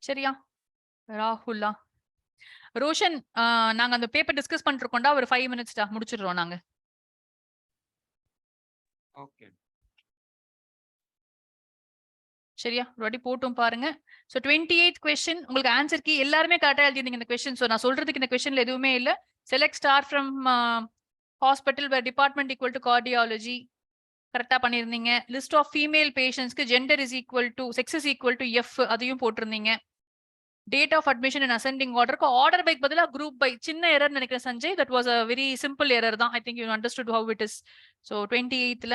சரியா? ராகுலா ரோஷன் நாங்க அந்த பேப்பர் டிஸ்கஸ் பண்ணிட்டு இருக்கோம்டா. ஒரு 5 minutes டா முடிச்சிடுறோம் நாங்க. ஓகே. சரியா? ஒரு வாட்டி போட்டும் பாருங்க. சோ 28th question உங்களுக்கு ஆன்சர் கீ எல்லாரும் கரெக்ட்டா எழுதிருந்தீங்க இந்த क्वेश्चन. சோ நான் சொல்றதுக்கு இந்த क्वेश्चनல எதுவுமே இல்ல. Select star from hospital where department equal to cardiology கரெக்ட்டா பண்ணிருந்தீங்க. லிஸ்ட் ஆஃப் ஃபீமேல் பேஷண்ட்ஸ்க்கு gender is equal to sex is equal to F அதையும் போட்டிருந்தீங்க. Date of admission in ascending ஆர்டருக்கு ஆர்டர் பைக் பதிலா குரூப் பை. சின்ன எரர் நினைக்கிறேன் Sanjay. That was a very simple error தான். I think you understood how it is. So 28th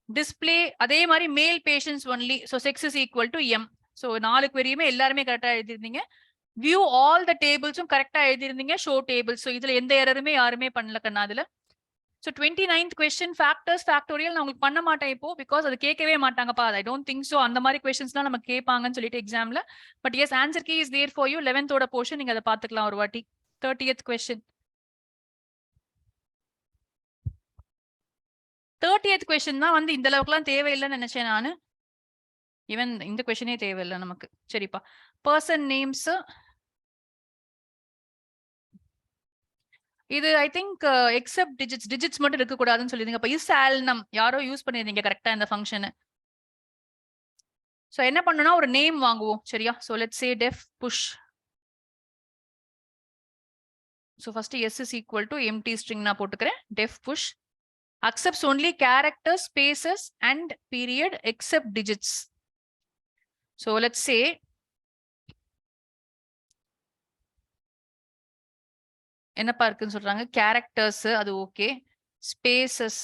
display அதே மாதிரி மேல் patients only. So sex is equal to M. So 4 queryயுமே எல்லாருமே கரெக்டா எழுதிருந்தீங்க. வியூ ஆல் த டேபிள்ஸும் கரெக்டா எழுதிருந்தீங்க. Show table. So இதுல எந்த எரருமே யாருமே பண்ணல கண்ணா அதுல. So 29th question factors factorial நான் உங்களுக்கு பண்ண மாட்டேன் இப்போ. பிகாஸ் அது கேட்கவே மாட்டாங்கப்பா. I don't think so. அந்த மாதிரி கொஸ்டின்ஸ்லாம் நம்ம கேட்பாங்கன்னு சொல்லிட்டு எக்ஸாம்ல. But yes answer key is there for you. 11th portion நீங்க அதை பாத்துக்கலாம் ஒரு வாட்டி. 30th question 30th question தான் வந்து இந்த அளவுக்குலாம் தேவையில்லைன்னு நினைச்சேன் நானு. ஈவன் இந்த கொஸ்டினே தேவையில்லை நமக்கு. சரிப்பா. பர்சன் நேம்ஸ் இது ஐ திங்க் எக்ஸப்ட் டிஜிட்ஸ் மட்டும் இருக்க கூடாதுன்னு சொல்லிருந்தீங்க. அப்ப இஸ் ஆல்னம் யாரோ யூஸ் பண்ணிருந்தீங்க கரெக்டா இந்த ஃபங்க்ஷன். சோ என்ன பண்ணனும்னா ஒரு நேம் வாங்குவோம். சரியா? So let's say def push. So first s is equal to empty string நான் போட்டுக்கிறேன். Def push accepts only characters, spaces and period except digits. So let's say என்னப்பா இருக்குன்னு சொல்றாங்க, கேரக்டர்ஸ் அது ஓகே, ஸ்பேசஸ்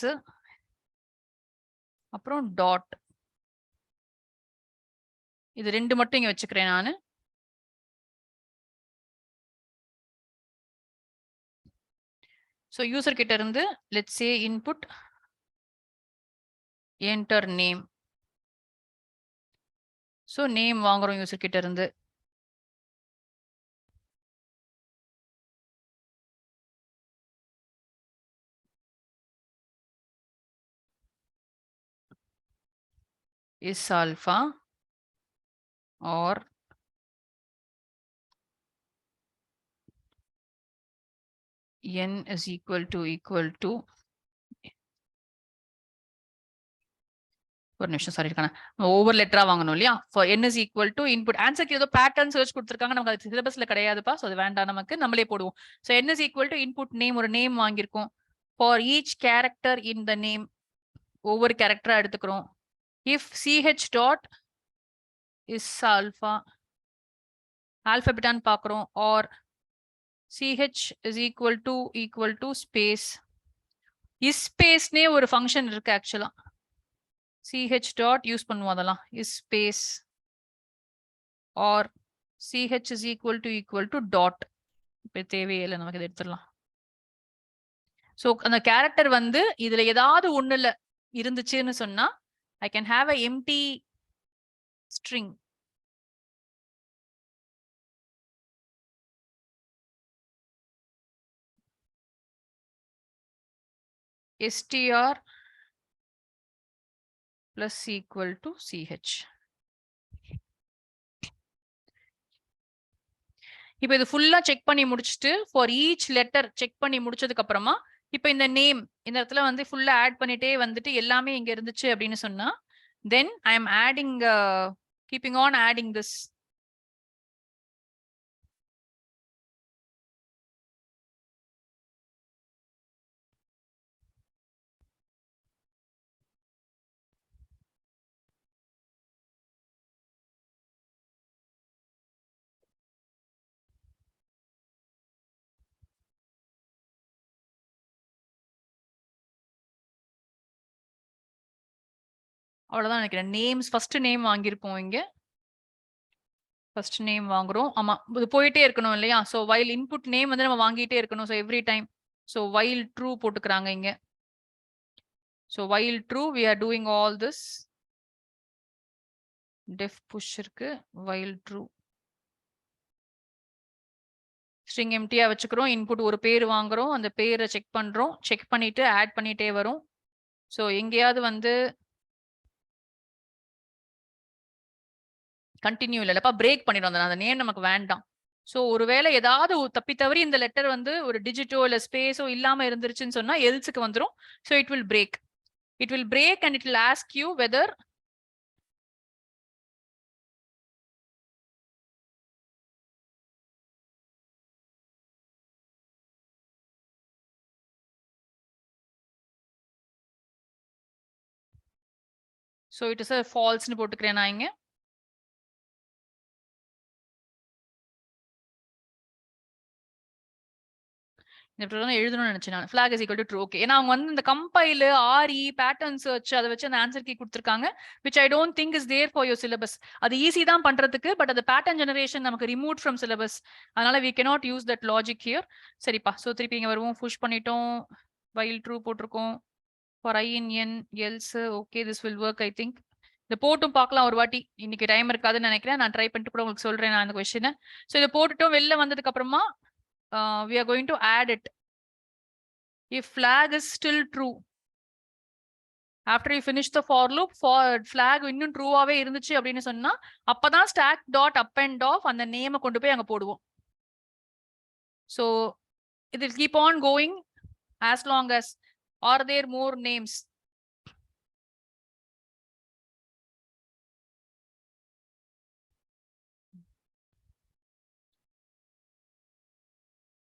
அப்புறம் டாட், இது ரெண்டு மட்டும் இங்க வச்சுக்கிறேன் நானு. ஸோ யூசர் கிட்ட இருந்து let's say input enter name. So name வாங்குறோம் யூசர் கிட்ட இருந்து. is alpha or n is equal to ஒரு நிமிஷம் சாரி இருக்கான ஒவ்வொரு லெட்டரா வாங்கணும் இல்லையா. For n is equal to input ஆன்சருக்கு ஏதோ பேட்டர்ன் சர்ச் கொடுத்துருக்காங்க, நமக்கு அது சிலபஸ்ல கிடையாதுப்பா. ஸோ அது வேண்டாம், நமக்கு நம்மளே போடுவோம். So n is equal to input name, ஒரு நேம் வாங்கியிருக்கோம். For each character in the name, ஒவ்வொரு கேரக்டரா எடுத்துக்கிறோம். If ch dot is alpha, ஆல்பபெட்டான்னு பார்க்குறோம். Or ch is equal to space, is ஸ்பேஸ்னே ஒரு ஃபங்க்ஷன் இருக்கு ஆக்சுவலா. ch டாட் யூஸ் பண்ணுவோம் அதெல்லாம், is space or ch is equal to dot. இப்போ தேவையில்லை நமக்கு, இதை எடுத்துடலாம். ஸோ அந்த கேரக்டர் வந்து இதுல ஏதாவது ஒண்ணுல இருந்துச்சுன்னு சொன்னா I can have a empty string. str plus equal to ch. இப்போ இது ஃபுல்லா செக் பண்ணி முடிச்சுட்டு ஃபார் ஈச் லெட்டர் செக் பண்ணி முடிச்சதுக்கு அப்புறமா இப்போ இந்த நேம் இந்த இடத்துல வந்து ஃபுல்லா ஆட் பண்ணிட்டே வந்துட்டு எல்லாமே இங்க இருந்துச்சு அப்படின்னு சொன்னா then I am adding, keeping on adding this. அவ்வளவுதான் நினைக்கிறேன். நேம்ஸ் ஃபர்ஸ்ட் நேம் வாங்கியிருப்போம் இங்க, ஃபர்ஸ்ட் நேம் வாங்குறோம். ஆமா, இது போயிட்டே இருக்கணும் இல்லையா. ஸோ வைல் இன்புட் நேம் வந்து நம்ம வாங்கிட்டே இருக்கணும். So every time, so while true போட்டுக்கிறாங்க இங்க. So while true we are doing all this. Def push இருக்கு, வைல் ட்ரூ ஸ்ட்ரிங் எம்டியா வச்சுக்கிறோம். இன்புட் ஒரு பேர் வாங்குறோம், அந்த பேரை செக் பண்றோம், செக் பண்ணிட்டு ஆட் பண்ணிட்டே வரும். ஸோ எங்கேயாவது வந்து கண்டினியூ இல்லப்பா, பிரேக் பண்ணிடும் அந்த நேம், நமக்கு வேண்டாம். ஸோ ஒருவேளை ஏதாவது தப்பி தவறி இந்த லெட்டர் வந்து ஒரு டிஜிட்டோ இல்ல ஸ்பேஸோ இல்லாம இருந்துருச்சுன்னு சொன்னா எல்ஸுக்கு வந்துடும். So it will break, and it will ask you whether so it is a false னு போட்டுக்கிறேன் நான் இங்க. எழுதணும்னு நினைச்சேன் நான். flag is equal to true. Okay, ஏன்னா அவங்க வந்து இந்த கம்பைல் ஆர்இ பேட்டர்ன் சர்ச் அதை வச்சு அந்த ஆன்சர் கீ கொடுத்துருக்காங்க, which I don't think is there for your syllabus. அது ஈஸி தான் பண்றதுக்கு, பட் அது பேட்டர்ன் ஜெனரேஷன் நமக்கு ரிமூவ் ஃப்ரம் சிலபஸ், அதனால we cannot use that logic here. சரிப்பா, ஸோ திருப்பி இங்க வருவோம். புஷ் பண்ணிட்டோம், while true போட்டிருக்கோம். for I in n else okay this will work I think. இதை போட்டும் பார்க்கலாம் ஒரு வாட்டி, இன்னைக்கு டைம் இருக்காதுன்னு நினைக்கிறேன். நான் ட்ரை பண்ணிட்டு கூட உங்களுக்கு சொல்றேன் நான் அந்த கொஸ்டினை. ஸோ இதை போட்டுட்டோம், வெளில வந்ததுக்கு அப்புறமா we are going to add it. If flag is still true, after you finish the for loop, for flag இன்னும் ட்ரூவாவே இருந்துச்சு அப்படின்னு சொன்னா அப்பதான் stack dot append of அந்த நேமை கொண்டு போய் அங்க போடுவோம். So it will keep on going as long as are there more names.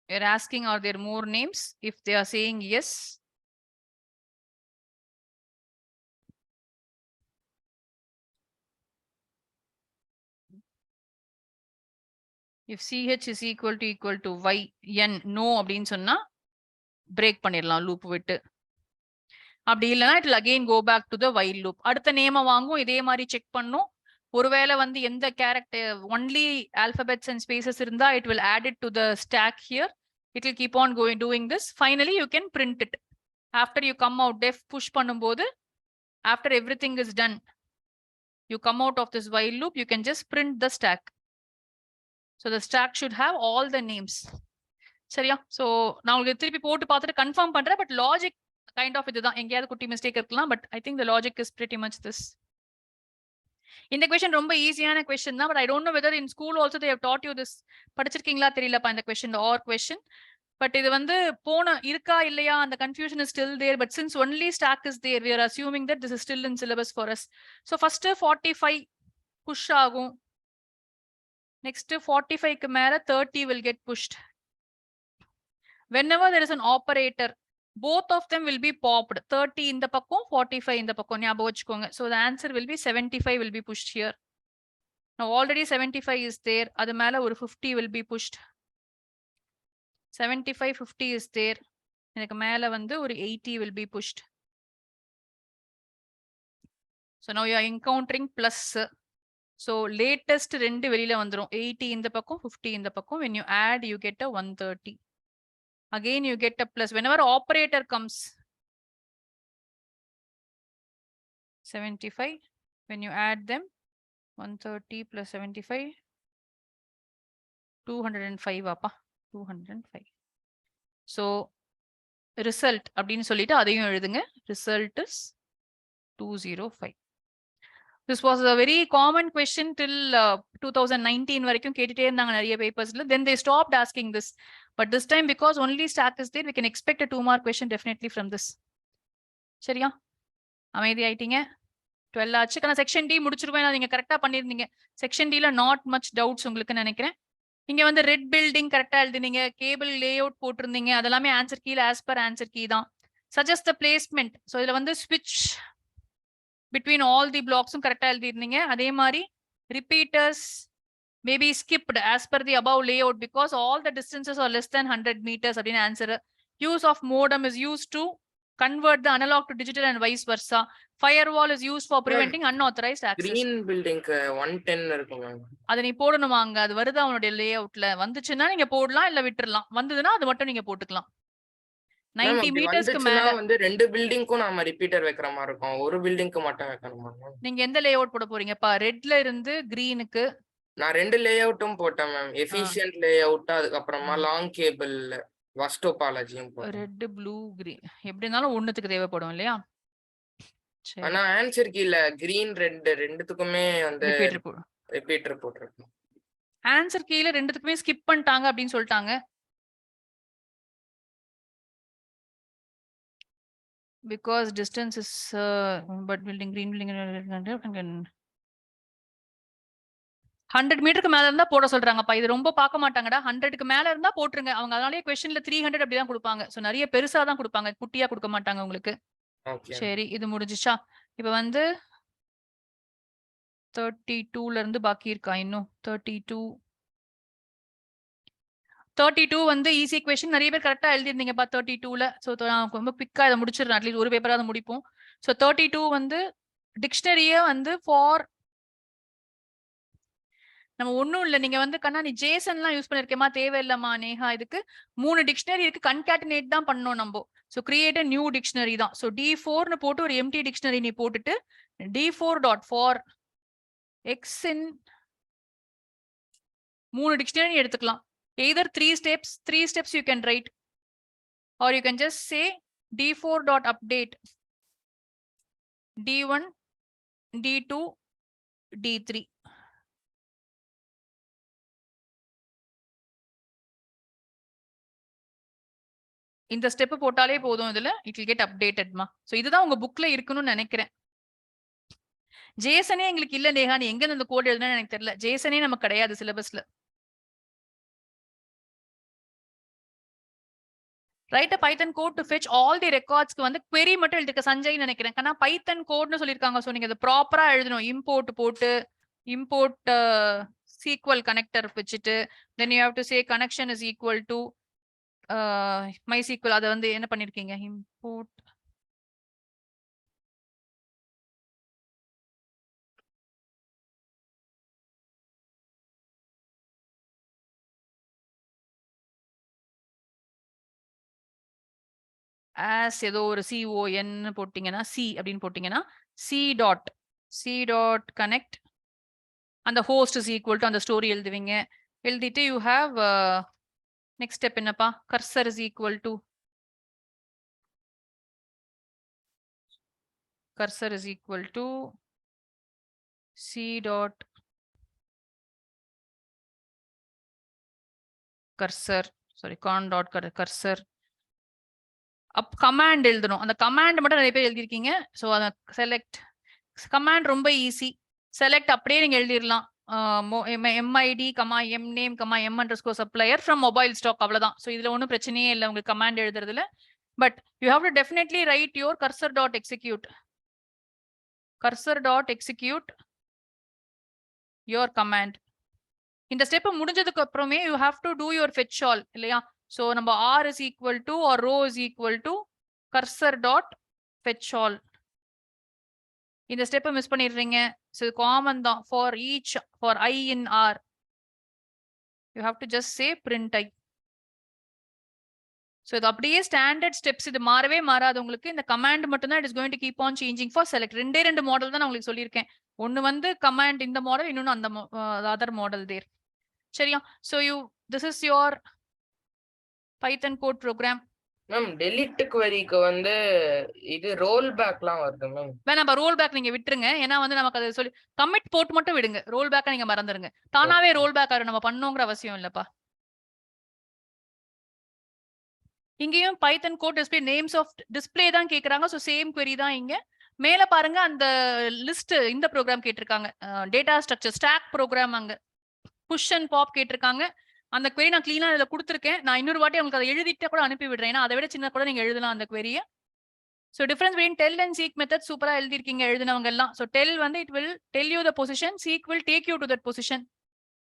You're asking, are there more names? If they are saying yes, if CH is equal to Y, N, no அப்படின்னு சொன்னா break பண்ணிடலாம் loop விட்டு. அப்படி இல்லைன்னா it will again go back to the while loop. அடுத்த நேம வாங்கும், இதே மாதிரி செக் பண்ணும். ஒருவேளை வந்து எந்த character only alphabets and spaces இருந்தா it will add it to the stack here. It will keep on doing this. Finally you can print it. After you come out, def push பண்ணும்போது after everything is done, you come out of this while loop, you can just print the stack. So the stack should have all the names. சரியா? So நான் உங்களுக்கு திருப்பி போட்டு பார்த்துட்டு confirm பண்றேன். But logic kind of இதுதான். எங்கேயாவது குட்டி மிஸ்டேக் இருக்கலாம். But I think the logic is pretty much this. இந்த கொஸ்டின் ரொம்ப ஈஸியான கொஸ்டின் தான். But I don't know whether in school also they have taught you this. படிச்சிருக்கீங்களா தெரியலப்பா இந்த கொஸ்டின், ஆர் கொஸ்டின். பட் இது வந்து போன இருக்கா இல்லையா அந்த confusion is still there. But since only stack is there, we are assuming that this is still in syllabus for us. So first 45 push ஆகும். Next 45 க்கு மேல 30 will get pushed. Whenever there is an operator, both of them will be popped. 30 in the பக்கம், 45 in the பக்கம். ஞாபகம் வச்சுக்கோங்க. So the answer will be 75 will be pushed here. Now already 75 is there. அது மேல ஒரு 50 will be pushed. 75, 50 is there. எனக்கு மேல வந்து ஒரு 80 will be pushed. So now you are encountering plus. So latest ரெண்டு வெளியில வந்துரும். 80 இந்த பக்கம், 50 இந்த பக்கம். When you add, you get a 130. Again, you get a plus. Whenever operator comes, 75. When you add them, 130 plus 75, 205 அப்பா, 205. So result அப்படின்னு சொல்லிட்டு அதையும் எழுதுங்க. Result is 205. This was a very common question till 2019 வரைக்கும் கேட்டுட்டே இருந்தாங்க நிறைய பேப்பர்ஸ்ல. Then they stopped asking this. But this time because only stack is there, we can expect a 2 mark question definitely from this. சரியா? அமைதி ஆயிட்டீங்க? 12 ஆச்சு. நான் section D முடிச்சிருவேன். நீங்க கரெக்டா பண்ணிருந்தீங்க. செக்ஷன் டில நாட் மச் டவுட்ஸ் உங்களுக்கு நினைக்கிறேன். இங்க வந்து ரெட் பில்டிங் கரெக்டா எழுதினீங்க, கேபிள் லே அவுட் போட்டிருந்தீங்க. அதெல்லாமே ஆன்சர் கீல ஆஸ் பர் ஆன்சர் கீ தான். Suggest the placement. ஸோ இதுல வந்து ஸ்விட்ச் பிட்வீன் ஆல் தி பிளாக்ஸும் கரெக்டா எழுதிருந்தீங்க. அதே மாதிரி repeaters maybe skipped as per the above layout because all the distances are less than 100 meters அப்படின்னு ஆன்சர். Use of modem is use to convert the analog to digital and vice versa. Firewall is used for preventing unauthorized access. Green building 110 இருக்கும் ma'am. அத நீ போடணுமாங்க. அது வருது அவனுடைய லேஅவுட்ல. வந்துச்சுன்னா நீங்க போடலாம் இல்ல விட்டுறலாம். வந்ததுன்னா அது மட்டும் நீங்க போட்டுக்கலாம். 90 மீட்டர்ஸ்க்கு மேல வந்து ரெண்டு பில்டிங்க்கும் நாம ரிப்பீட்டர் வைக்கிற மாதிரி இருக்கும். ஒரு பில்டிங்க்கு மட்டும் வைக்கணுமா? நீங்க எந்த லேஅவுட் போட போறீங்கப்பா? ரெட்ல இருந்து கிரீனுக்கு. நான் ரெண்டு லேஅவுட்டும் போட்டேன் மேம். எஃபிஷியன்ட் லேஅவுட், அதுக்கு அப்புறமா லாங் கேபிள் வஸ்ட் டோபாலஜியும் போட்டேன். ரெட், ப்ளூ, கிரீன் எப்படி இருந்தாலும் ஒண்ணுத்துக்கு தேவைப்படும் இல்லையா? ஆனா ஆன்சர் கீழ கிரீன் ரெட் ரெண்டுத்துக்குமே வந்து ரிப்பீட்டர் போட்டுருக்கோம். ஆன்சர் கீழ ரெண்டுத்துக்குமே ஸ்கிப் பண்ணிட்டாங்க அப்படின்னு சொல்லிட்டாங்க. Because distance is but building green building 100 மீட்டருக்கு மேல இருந்தா போட சொல்றாங்கப்பா. இது ரொம்ப பார்க்க மாட்டாங்கடா. 100க்கு மேல இருந்தா போட்டுருங்க. அவங்க அதனாலேயே क्वेश्चनல 300 அப்படி தான் கொடுப்பாங்க. சோ நிறைய பெருசா தான் கொடுப்பாங்க, குட்டியா கொடுக்க மாட்டாங்க உங்களுக்கு. சரி, இது முடிஞ்சிச்சா? இப்போ வந்து 32ல இருந்து பாக்கி இருக்கா இன்னும்? 32 வந்து ஈஸி क्वेश्चन. நிறைய பேர் கரெக்டா எழுதிருந்தீங்கப்பா 32ல. சோ ரொம்ப குயிக்கா இத முடிச்சிரலாம். அட்லீஸ்ட் ஒரு பேப்பராவது முடிப்போம். சோ 32 வந்து டிக்ஷனரியே வந்து ஃபார் நம்ம ஒண்ணும் இல்ல. நீங்க வந்து கண்ணா நீ ஜேசன்லாம் யூஸ் பண்ணிருக்கேமா? தேவையில்லமா நேஹா. இதுக்கு 3 டிக்ஷனரி இருக்கு. கன்காட்டினேட் தான் பண்ணோம் நம்ம. So create a new dictionary தான். சோ D4 னு போட்டு ஒரு எம்டி டிக்ஷனரி நீ போட்டுட்டு D4.for x in 3 டிக்ஷனரி எடுத்துக்கலாம். either 3 steps you can write, or you can just say D4.update D1 D2 D3. இந்த ஸ்டெப் போட்டாலே போதும். இதுல it will get updated மா. சோ இதுதான் உங்க புக்ல இருக்கணும்னு நினைக்கிறேன். ஜேசனே எங்களுக்கு இல்ல நேஹா. நீ எங்க இந்த கோட் எழுதுனேன்னு எனக்கு தெரியல. ஜேசனே நமக்கு கிடையாது சிலபஸ்ல. Write a Python code to fetch all the ரெக்கார்ட்ஸ்க்கு வந்து query மட்டும் எழுதிருக்க சஞ்சய் நினைக்கிறேன். ஆனா பைத்தன் கோட்னு சொல்லிருக்காங்க. சோ நீங்க அது ப்ராப்பரா எழுதணும். இம்போர்ட் போட்டு இம்போர்ட் SQL கனெக்டர் வச்சுட்டு then you have to say connection is equal to MySQL. அதை வந்து என்ன பண்ணிருக்கீங்க? இம்போர்ட் as ஏதோ ஒரு CON போட்டீங்கன்னா C அப்படின்னு போட்டீங்கன்னா C dot connect அந்த host is equal to அந்த ஸ்டோரி எழுதுவீங்க. எழுதிட்டு you have next step என்னப்பா? cursor is equal to C dot cursor con dot cursor up command எழுதணும். அந்த கமாண்ட் மட்டும் நிறைய பேர் எழுதிருக்கீங்க. ஸோ அதை செலக்ட் கமாண்ட் ரொம்ப ஈஸி. செலக்ட் அப்படியே நீங்க எழுதிடலாம். MID, MNAME, M_supplier from mobile stock அவ்வளவுதான். ஸோ இதுல ஒன்றும் பிரச்சனையே இல்லை உங்களுக்கு கமாண்ட் எழுதுறதுல. But you have to definitely write your cursor dot execute your command. இந்த ஸ்டெப் முடிஞ்சதுக்கு அப்புறமே you have to do your fetch all இல்லையா? ஸோ நம்ம R is equal to or row is equal to cursor dot fetch all. இந்த ஸ்டெப்பை miss பண்ணிடுறீங்க. So common தான் for I in R. You have to just say print I. So இது அப்படியே standard steps, இது மாறவே மாறாது உங்களுக்கு. இந்த கமாண்ட் மட்டும் தான் it is going to keep on changing for select. ரெண்டு மாடல் தான் நான் உங்களுக்கு சொல்லியிருக்கேன். ஒன்னு வந்து கமாண்ட் இந்த மாடல், இன்னொன்னு அந்த அதர் மாடல் தேர். சரியா? So this is your Python code program. Ma'am delete queryக்கு வந்து இது ரோல் பேக்லாம் வருது மேம். வேணாம், ரோல் பேக் நீங்க விட்டுருங்க. ஏன்னா வந்து நமக்கு அதை சொல்லி கமிட் போட்டு மட்டும் விடுங்க. ரோல் பேக்கை நீங்க மறந்துருங்க. தானாவே ரோல் பேக் ஆகும், நம்ம பண்ணோங்கிற அவசியம் இல்லப்பா. இங்கேயும் Python code display names of display தான் கேக்குறாங்க. ஸோ சேம் query தான் இங்க. மேல பாருங்க அந்த லிஸ்ட் இந்த ப்ரோக்ராம் கேட்டிருக்காங்க. டேட்டா ஸ்ட்ரக்சர் ஸ்டாக் ப்ரோக்ராம் அங்க புஷ் அண்ட் பாப் கேட்டிருக்காங்க. அந்த query நான் கிளீனா இதுல கொடுத்துருக்கேன். நான் இன்னொரு வாட்டி உங்களுக்கு அதை எழுதிட்டு கூட அனுப்பி விடுறேன். ஏன்னா அதை விட சின்ன கூட நீங்க எழுதலாம் அந்த query-ய. So difference between tell and seek method சூப்பரா எழுதிருக்கீங்க எழுதினவங்க எல்லாம். ஸோ டெல் வந்து it will tell you the position, seek will take you to that position.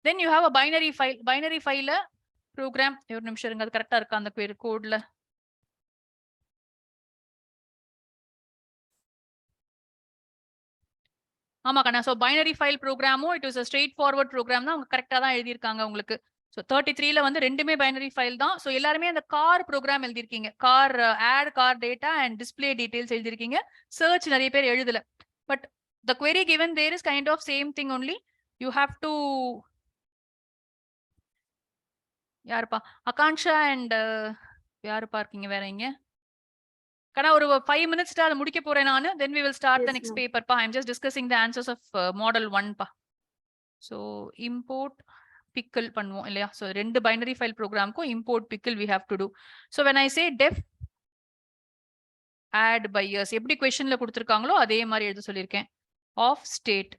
Then you have a binary ஃபைல ப்ரோக்ராம். ஒரு நிமிஷம் இருங்க, அது கரெக்டா இருக்கா அந்த கோட்ல? ஆமா கண்ணா. ஸோ பைனரி ஃபைல் ப்ரோக்ராமும் it is straightforward program தான். அவங்க கரெக்டா தான் எழுதியிருக்காங்க உங்களுக்கு. ஸோ 33ல வந்து ரெண்டுமே பைனரி ஃபைல் தான். ஸோ எல்லாருமே அந்த கார் ப்ரோக்ராம் எழுதிருக்கீங்க. Add car data and display details எழுதிருக்கீங்க. சர்ச் நிறைய பேர் எழுதல. But the query given there is kind of same thing only. You have to யாருப்பா அகான்ஷா அண்ட் யாருப்பா இருக்கீங்க வேற இங்க? கண்ணா ஒரு 5 minutes அதை முடிக்க போறேன் நானு. then we will start the next paper பா. I'm just discussing the answers of model 1 பா. so import pickle பண்ணுவோம் இல்லையா? so ரெண்டு பைனரி ஃபைல் ப்ரோக்ராம்க்கும் import pickle we have to do. so when I say def add buyers எப்படி क्वेश्चनல கொடுத்திருக்காங்களோ அதே மாதிரி எழுத சொல்லியிருக்கேன். of state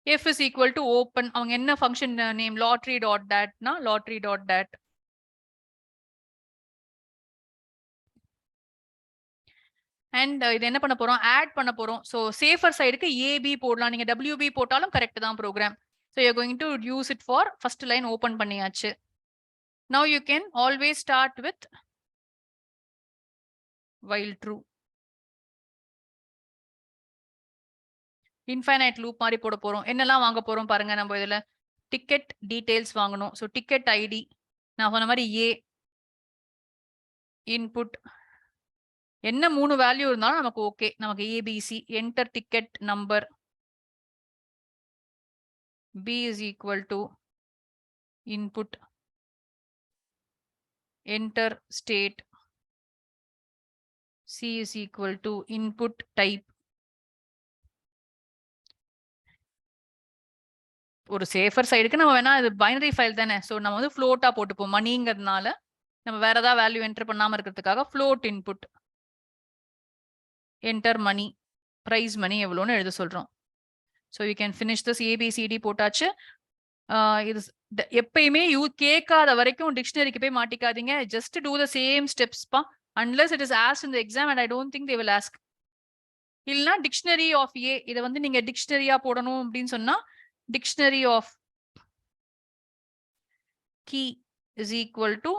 f is equal to open. அவங்க என்ன ஃபங்க்ஷன் நேம் lottery.dat னா lottery.dat. அண்ட் இது என்ன பண்ண போறோம்? ஆட் பண்ண போறோம். ஸோ சேஃபர் சைடுக்கு AB போடலாம். நீங்க WB போட்டாலும் கரெக்ட் தான் program. So you going to use it for first line open பண்ணியாச்சு. Now you can always start with while true. Infinite loop மாதிரி போட போறோம். என்னெல்லாம் வாங்க போறோம் பாருங்க. நம்ம இதுல டிக்கெட் டீடைல்ஸ் வாங்கணும். ஸோ டிக்கெட் ஐடி நான் சொன்ன மாதிரி A இன்புட் என்ன 3 வேல்யூ இருந்தாலும் நமக்கு ஓகே. நமக்கு ABC enter ticket number B is equal to input enter state C is equal to input type. ஒரு சேஃபர் சைடுக்கு நம்ம வேணா இது பைனரி ஃபைல் தானே. ஸோ நம்ம வந்து ஃப்ளோட்டா போட்டுப்போம். மணிங்கிறதுனால நம்ம வேற ஏதாவது வேல்யூ என்டர் பண்ணாம இருக்கிறதுக்காக float input enter money price money எவ்வளோன்னு எழுத சொல்றோம். So you can finish this ABCD போட்டாச்சு. இது எப்பயுமே கேட்காத வரைக்கும் டிக்ஷனரிக்கு போய் மாட்டிக்காதீங்க. Just do the same steps பா. Unless it is asked in the exam and I don't think they will ask. இல்லனா டிக்ஷனரி ஆஃப் ஏ இத வந்து நீங்க டிக்ஷனரியா போடணும் அப்படின்னு சொன்னா dictionary of key is equal to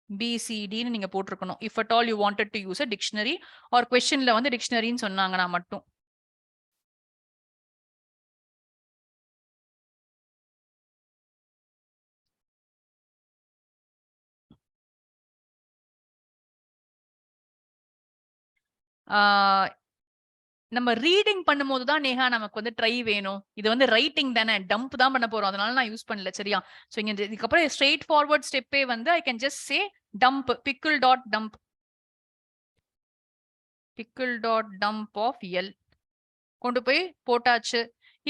BCD ன்னு நீங்க போட்டுருக்கணும். If at all you wanted to use a dictionary or questionல வந்து டிக்ஷனரின்னு சொன்னாங்கன்னா மட்டும். நம்ம ரீடிங் பண்ணும்போது தான் நேஹா நமக்கு வந்து ட்ரை வேணும். இது வந்து ரைட்டிங் தானே, டம்ப் தான் பண்ண போறோம். அதனால நான் யூஸ் பண்ணல. சரியா? சோ இங்க இதுக்கப்புறம் ஸ்ட்ரெயிட் ஃபார்வர்ட் ஸ்டெப்பே வந்து I can just say dump pickle dot dump pickle dot dump of L கொண்டு போய் போட்டாச்சு.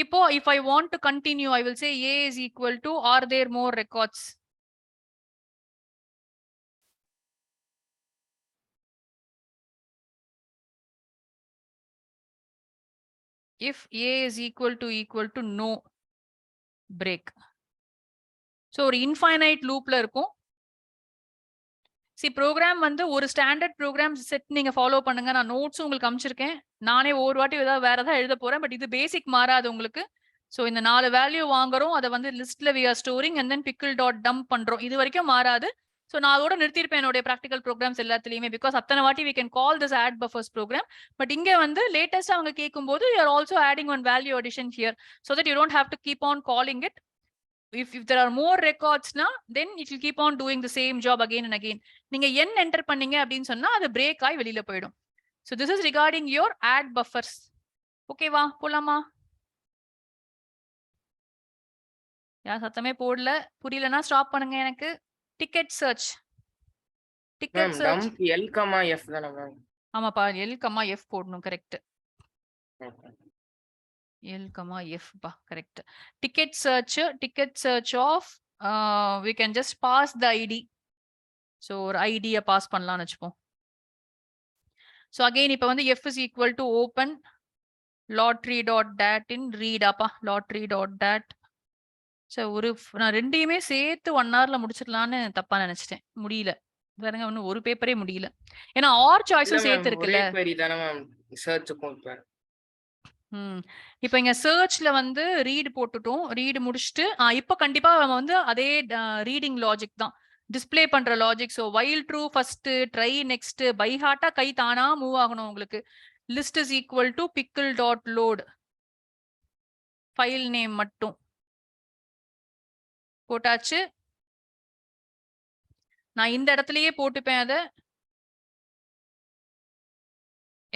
இப்போ if I want to continue I will say A is equal to are there more records. If A is equal to no break. So ஒரு infinite loopல இருக்கும். Program வந்து ஒரு standard program set நீங்க follow பண்ணுங்க. நான் நோட்ஸும் உங்களுக்கு அனுப்பிச்சிருக்கேன். நானே ஒவ்வொரு வாட்டி ஏதாவது வேற ஏதாவது எழுத போறேன். பட் இது பேசிக் மாறாது உங்களுக்கு. சோ இந்த 4 வேல்யூ வாங்குறோம். அதை வந்து லிஸ்ட்ல we are storing and then pickle dot dump பண்றோம். இது வரைக்கும் மாறாது. சோ நான் அதோட நிறுத்திருப்பேன் என்னோட ப்ராக்டிகல் ப்ரோக்ராம்ஸ் எல்லாத்துலயுமே. பிகாஸ் அத்தனை வாட்டி we can call this add buffers program. But இங்க வந்து லேட்டஸ்டா அவங்க கேட்கும்போது you are also adding one value addition here so that you don't have to keep on calling it. If there are more records na then it will keep on doing the same job again and again. நீங்க n enter பண்ணீங்க அப்படின்னு சொன்னா அது break ஆகி வெளியில போயிடும். So this is regarding your add buffers. Okay வா போலாமா? யார் சத்தமே போடல, புரியலனா ஸ்டாப் பண்ணுங்க எனக்கு. Ticket search. Ticket search dump L, F தான மேம்? ஆமாப்பா L, F போடணும். கரெக்ட். L, F பா correct. Ticket search of we can just pass the ID. So ஒரு ஐடியை பாஸ் பண்ணலாம்னு வச்சுப்போம். So again இப்ப வந்து F is equal to open lottery.dat in read அப்பா lottery.dat. So நான் ரெண்டையுமே சேர்த்து 1 hourல முடிச்சிடலான்னு தப்பா நினைச்சிட்டேன். முடியல. பாருங்க இன்னும் ஒரு பேப்பரே முடியல. ஏன்னா ஆர் சாய்ஸும் சேர்த்து இருக்குல்ல. ஒரே query தான மேம் சர்ச்சுக்கும் இப்ப. இப்ப இங்க சர்ச்ல வந்து ரீட் போட்டுட்டோம். ரீட் முடிச்சுட்டு இப்ப கண்டிப்பா நம்ம வந்து அதே ரீடிங் லாஜிக் தான் டிஸ்ப்ளே பண்ற logic. So while true first, try next, by ஹார்ட்டா கை தானா மூவ் ஆகணும் உங்களுக்கு. List is equal to pickle dot load. File name மட்டும் போட்டாச்சு. நான் இந்த இடத்துலயே போட்டுப்பேன். அதை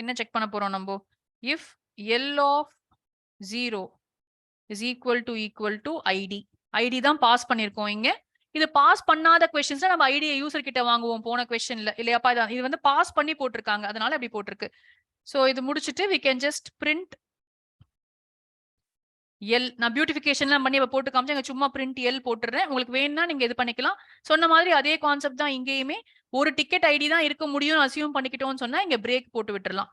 என்ன செக் பண்ண போறோம் நம்ம? If L of 0 is equal to ID. ID தான் பாஸ் பண்ணிருக்கோம் இங்க. இது பாஸ் பண்ணாத क्वेश्चंस நம்ம ஐடியை யூசர் கிட்ட வாங்குவோம் போன क्वेश्चनல இல்லையாப்பா? இது வந்து பாஸ் பண்ணி போட்டிருக்காங்க, அதனால அப்படி போட்டிருக்கு. சோ இது முடிச்சிட்டு we can just print L. நான் பியூட்டிஃபிகேஷன்லாம் பண்ணி போட்டு காமிச்சேன். சும்மா print L போட்டுறேன். உங்களுக்கு வேணும்னா நீங்க இது பண்ணிக்கலாம். சொன்ன மாதிரி அதே கான்செப்ட் தான் இங்கேயுமே. ஒரு டிக்கெட் ஐடி தான் இருக்க முடியும்னு அசியூம் பண்ணிக்கிட்டோம்னு சொன்னா இங்க பிரேக் போட்டு விட்டுறலாம்.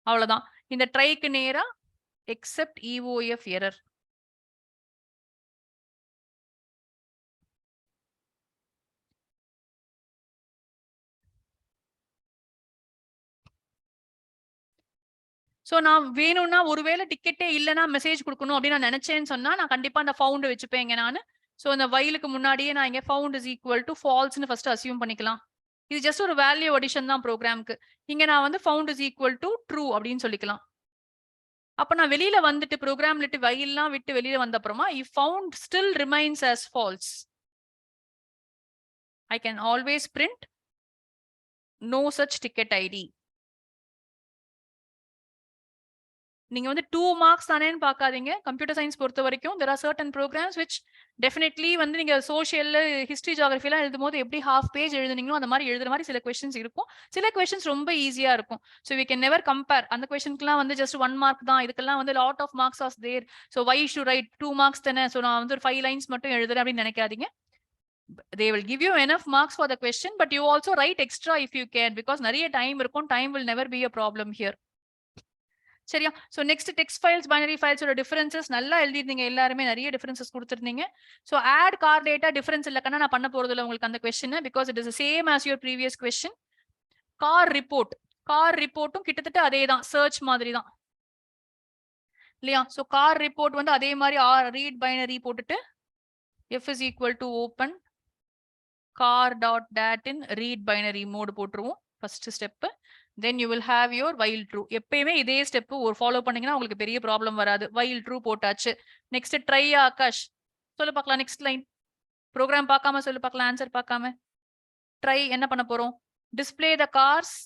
அவ்வளவுதான். இந்த ட்ரைக்கு நேரா except EOF error. சோ நான் வேணும்னா ஒருவேளை டிக்கெட்டே இல்லைன்னா மெசேஜ் கொடுக்கணும் அப்படின்னு நான் நினைச்சேன்னு சொன்னா நான் கண்டிப்பா அந்த ஃபவுண்ட் வச்சுப்பேங்க நானு. சோ இந்த வைலுக்கு முன்னாடியே நான் இங்க ஃபவுண்ட் இஸ் ஈக்குவல் டு ஃபால்ஸ்னு ஃபர்ஸ்ட் அசியூம் பண்ணிக்கலாம். இது ஜஸ்ட் ஒரு வேல்யூ அடிஷன் தான் ப்ரோக்ராம்க்கு. இங்க நான் வந்து found is equal to true அப்படின்னு சொல்லிக்கலாம். அப்ப நான் வெளியில வந்துட்டு ப்ரோக்ராம் விட்டு வைல்லாம் விட்டு வெளியில வந்த அப்புறமா if found still remains as false, I can always print no such ticket ID. நீங்க வந்து 2 marks தானேன்னு பார்க்காதீங்க. கம்ப்யூட்டர் சயின்ஸ் பொறுத்த வரைக்கும் there are certain programs which definitely வந்து நீங்க சோஷியல், ஹிஸ்டரி, ஜியோகிராஃபி எல்லாம் எழுதும்போது எப்படி half page எழுதுனீங்களோ அந்த மாதிரி எழுதுற மாதிரி சில questions இருக்கும். சில questions ரொம்ப ஈஸியா இருக்கும். So we can never compare. அந்த questionக்குலாம் வந்து just 1 mark தான். இதுக்கெல்லாம் வந்து lot of marks are there. So why you should write 2 marks தானே? So நான் வந்து ஒரு 5 lines மட்டும் எழுதுறேன் அப்படின்னு நினைக்காதீங்க. They will give you enough marks for the question, but you also write extra if you can, because நிறைய time இருக்கும். Time will never be a problem here. சரியா? So next text files binary ஃபைல்ஸோட differences நல்லா எழுதிருந்தீங்க எல்லாருமே, நிறைய differences கொடுத்திருந்தீங்க. So add car data difference இல்லக்கன்னா நான் பண்ண போறது இல்ல உங்களுக்கு அந்த question because it is the same as your previous question. Car ரிப்போர்ட்டும் கிட்டத்தட்ட அதே தான், சர்ச் மாதிரி தான் இல்லையா? சோ கார் ரிப்போர்ட் வந்து அதே மாதிரி ரீட் பைனரி போட்டுட்டு f is equal to open car.dat in read binary mode போட்டுருவோம் first step. then you will have your while true. எப்பயுமே இதே ஸ்டெப் ஒரு ஃபாலோ பண்ணீங்கன்னா உங்களுக்கு பெரிய ப்ராப்ளம் வராது. while true போட்டாச்சு. நெக்ஸ்ட் ட்ரை ஆகாஷ் சொல்லு பார்க்கலாம். நெக்ஸ்ட் லைன் ப்ரோக்ராம் பார்க்காம சொல்லு பார்க்கலாம், ஆன்சர் பார்க்காம. ட்ரை என்ன பண்ண போறோம்? Display the cars.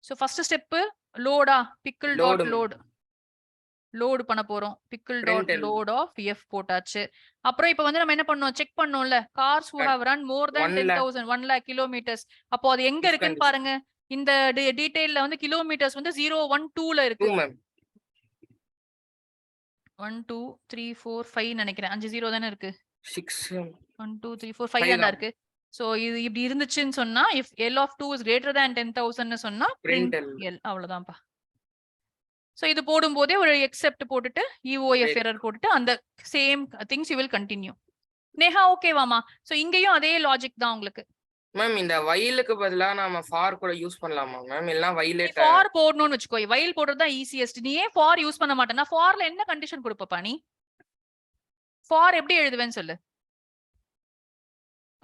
So first step லோடா பிக்கிள் டாட் லோட் பண்ண போறோம். pickle dot load of f போட்டாச்சு. அப்புறம் இப்ப வந்து நம்ம என்ன பண்ணோம்? செக் பண்ணோம்ல, cars who have run more than 10,000 1 lakh kilometers. அப்போ அது எங்க இருக்குன்னு பாருங்க. இந்த டீடைல்ல வந்து கிலோமீட்டர்ஸ் வந்து 0 1 2ல இருக்கு. 1 2 3 4 5 நினைக்கிறேன். 5 0 தானே இருக்கு. 6 1 2 3 4 5 தான் இருக்கு. சோ இது இப்படி இருந்துச்சுன்னு சொன்னா if l of 2 is greater than 10,000 ன்னு சொன்னா print l அவ்வளவுதான்ப்பா. சோ இது போடும்போதே ஒரு எக்ஸெப்ட் போட்டுட்டு EOF எரர் போட்டுட்டு அந்த same things you will continue. Neha ஓகேவாமா? சோ இங்கேயும் அதே லாஜிக் தான் உங்களுக்கு. மேம் இந்த whileக்கு பதிலா நாம for கூட யூஸ் பண்ணலாமா மேம்? இல்லனா while for போடணும்னு வெச்சுக்கோ. while போடுறது தான் ஈஸியஸ்ட். நீ ஏன் for யூஸ் பண்ண மாட்டேன்னா forல என்ன கண்டிஷன் கொடுப்பப்பா நீ? for எப்படி எழுதுவேன்னு சொல்லு.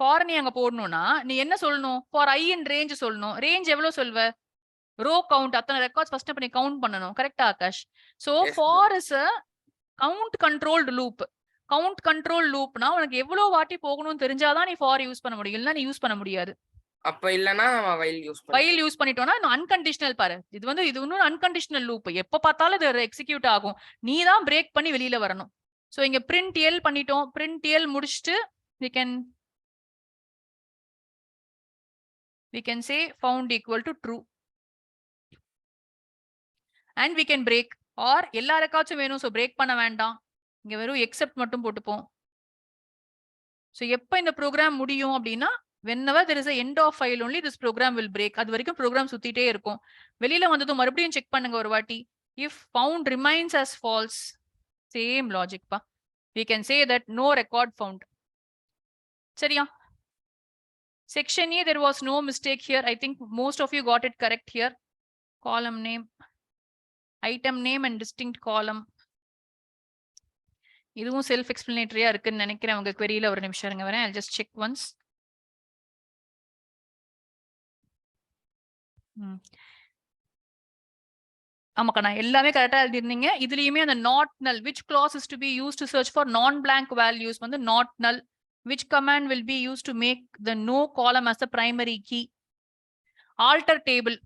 for நீ அங்க போடணும்னா நீ என்ன சொல்லணும்? for I in range சொல்லணும். ரேஞ்ச் எவ்வளவு சொல்வ? ரோ கவுண்ட் அத்தனை ரெக்கார்ட்ஸ் ஃபர்ஸ்ட் பண்ணி கவுண்ட் பண்ணனும். கரெக்ட்டா Akash? So for is a count controlled loop. Count control லூப்னா உனக்கு எவ்வளவு வாட்டி போகணும்னு தெரிஞ்சாதான் நீ for யூஸ் பண்ண முடியும். இல்லனா நீ யூஸ் பண்ண முடியாது. அப்ப இல்லனா நம்ம while யூஸ் பண்ணிட்டோம்னா அன்கண்டிஷனல் பாரு. இது இன்னும் அன்கண்டிஷனல் லூப். எப்ப பார்த்தாலும் இது எக்ஸிக்யூட் ஆகும். நீ தான் பிரேக் பண்ணி வெளியில வரணும். சோ இங்க print l பண்ணிட்டோம். print l முடிச்சிட்டு we can say found equal to true. and we can break or எல்லா ரெக்கார்ட்ஸும் வேணும். சோ பிரேக் பண்ண வேண்டாம். இங்க வெறும் எக்ஸெப்ட் மட்டும் போட்டுப்போம். சோ எப்ப இந்த ப்ரோக்ராம் முடியும் அப்படின்னா whenever there is a end of file only this program will break. அது வரைக்கும் ப்ரோக்ராம் சுத்திட்டே இருக்கும். வெளியில வந்ததும் மறுபடியும் செக் பண்ணுங்க ஒரு வாட்டி. if found remains as false, same logic பா. we can say that no record found. சரியா? section A there was no mistake here. I think most of you got it correct here. column name, item name and distinct column. இதுவும் self எக்ஸ்பிளனேட்டரியா இருக்குன்னு நினைக்கிறேன் உங்க queryல. ஒரு நிமிஷம் இருங்க வரேன். I'll just check once. ஆமாக்கா எல்லாமே கரெக்டா எழுதிருந்தீங்க. இதுலயுமே அந்த not null which clause is to be used to search for non blank values வந்து not null. which command will be used to make the no column as the primary key. alter table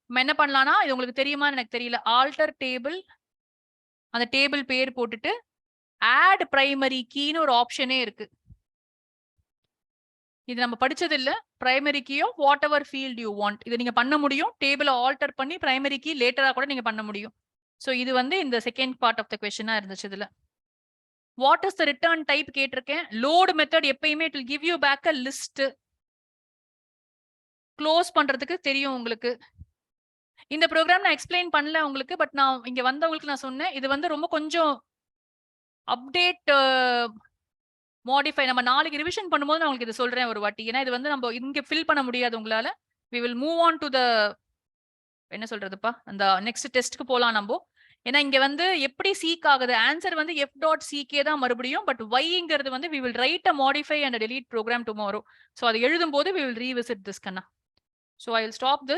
நம்ம என்ன பண்ணலாம்னா இது உங்களுக்கு தெரியுமான்னு எனக்கு தெரியல. alter table அந்த டேபிள் பேர் போட்டுட்டு add primary keyன்னு ஒரு ஆப்ஷனே இருக்கு. இது நம்ம படிச்சது இல்ல. பிரைமரி கீயோ whatever field you want இதை நீங்க பண்ண முடியும். டேபிள ஆல்டர் பண்ணி பிரைமரி கீ லேட்டரா கூட நீங்க பண்ண முடியும். சோ இது வந்து இந்த செகண்ட் பார்ட் ஆஃப் த क्वेश्चनா இருந்துச்சு. இதுல what is the return type கேட்டிருக்கேன். லோட் மெத்தட் எப்பயுமே it will give you back a list. Close பண்றதுக்கு தெரியும் உங்களுக்கு. இந்த ப்ரோக்ராம் நான் எக்ஸ்பிளைன் பண்ணல உங்களுக்கு. பட் நான் இங்க வந்தவங்களுக்கு நான் சொன்னேன் இது வந்து ரொம்ப கொஞ்சம் அப்டேட் மாடிஃபை. நம்ம நாளைக்கு ரிவிஷன் பண்ணும்போது நான் உங்களுக்கு இதை சொல்றேன் ஒரு வாட்டி. ஏன்னா இது வந்து நம்ம இங்க ஃபில் பண்ண முடியாது உங்களால. we will move on to the என்ன சொல்றதுப்பா அந்த நெக்ஸ்ட் டெஸ்ட்க்கு போலாம் நம்ம. ஏன்னா இங்க வந்து எப்படி சீக் ஆகுது ஆன்சர் வந்து f.ck தான் மறுபடியும். பட் yங்கிறது வந்து we will write a modify and a delete program tomorrow. so அது எழுதும் போது we will revisit this Kanna. so I will stop this.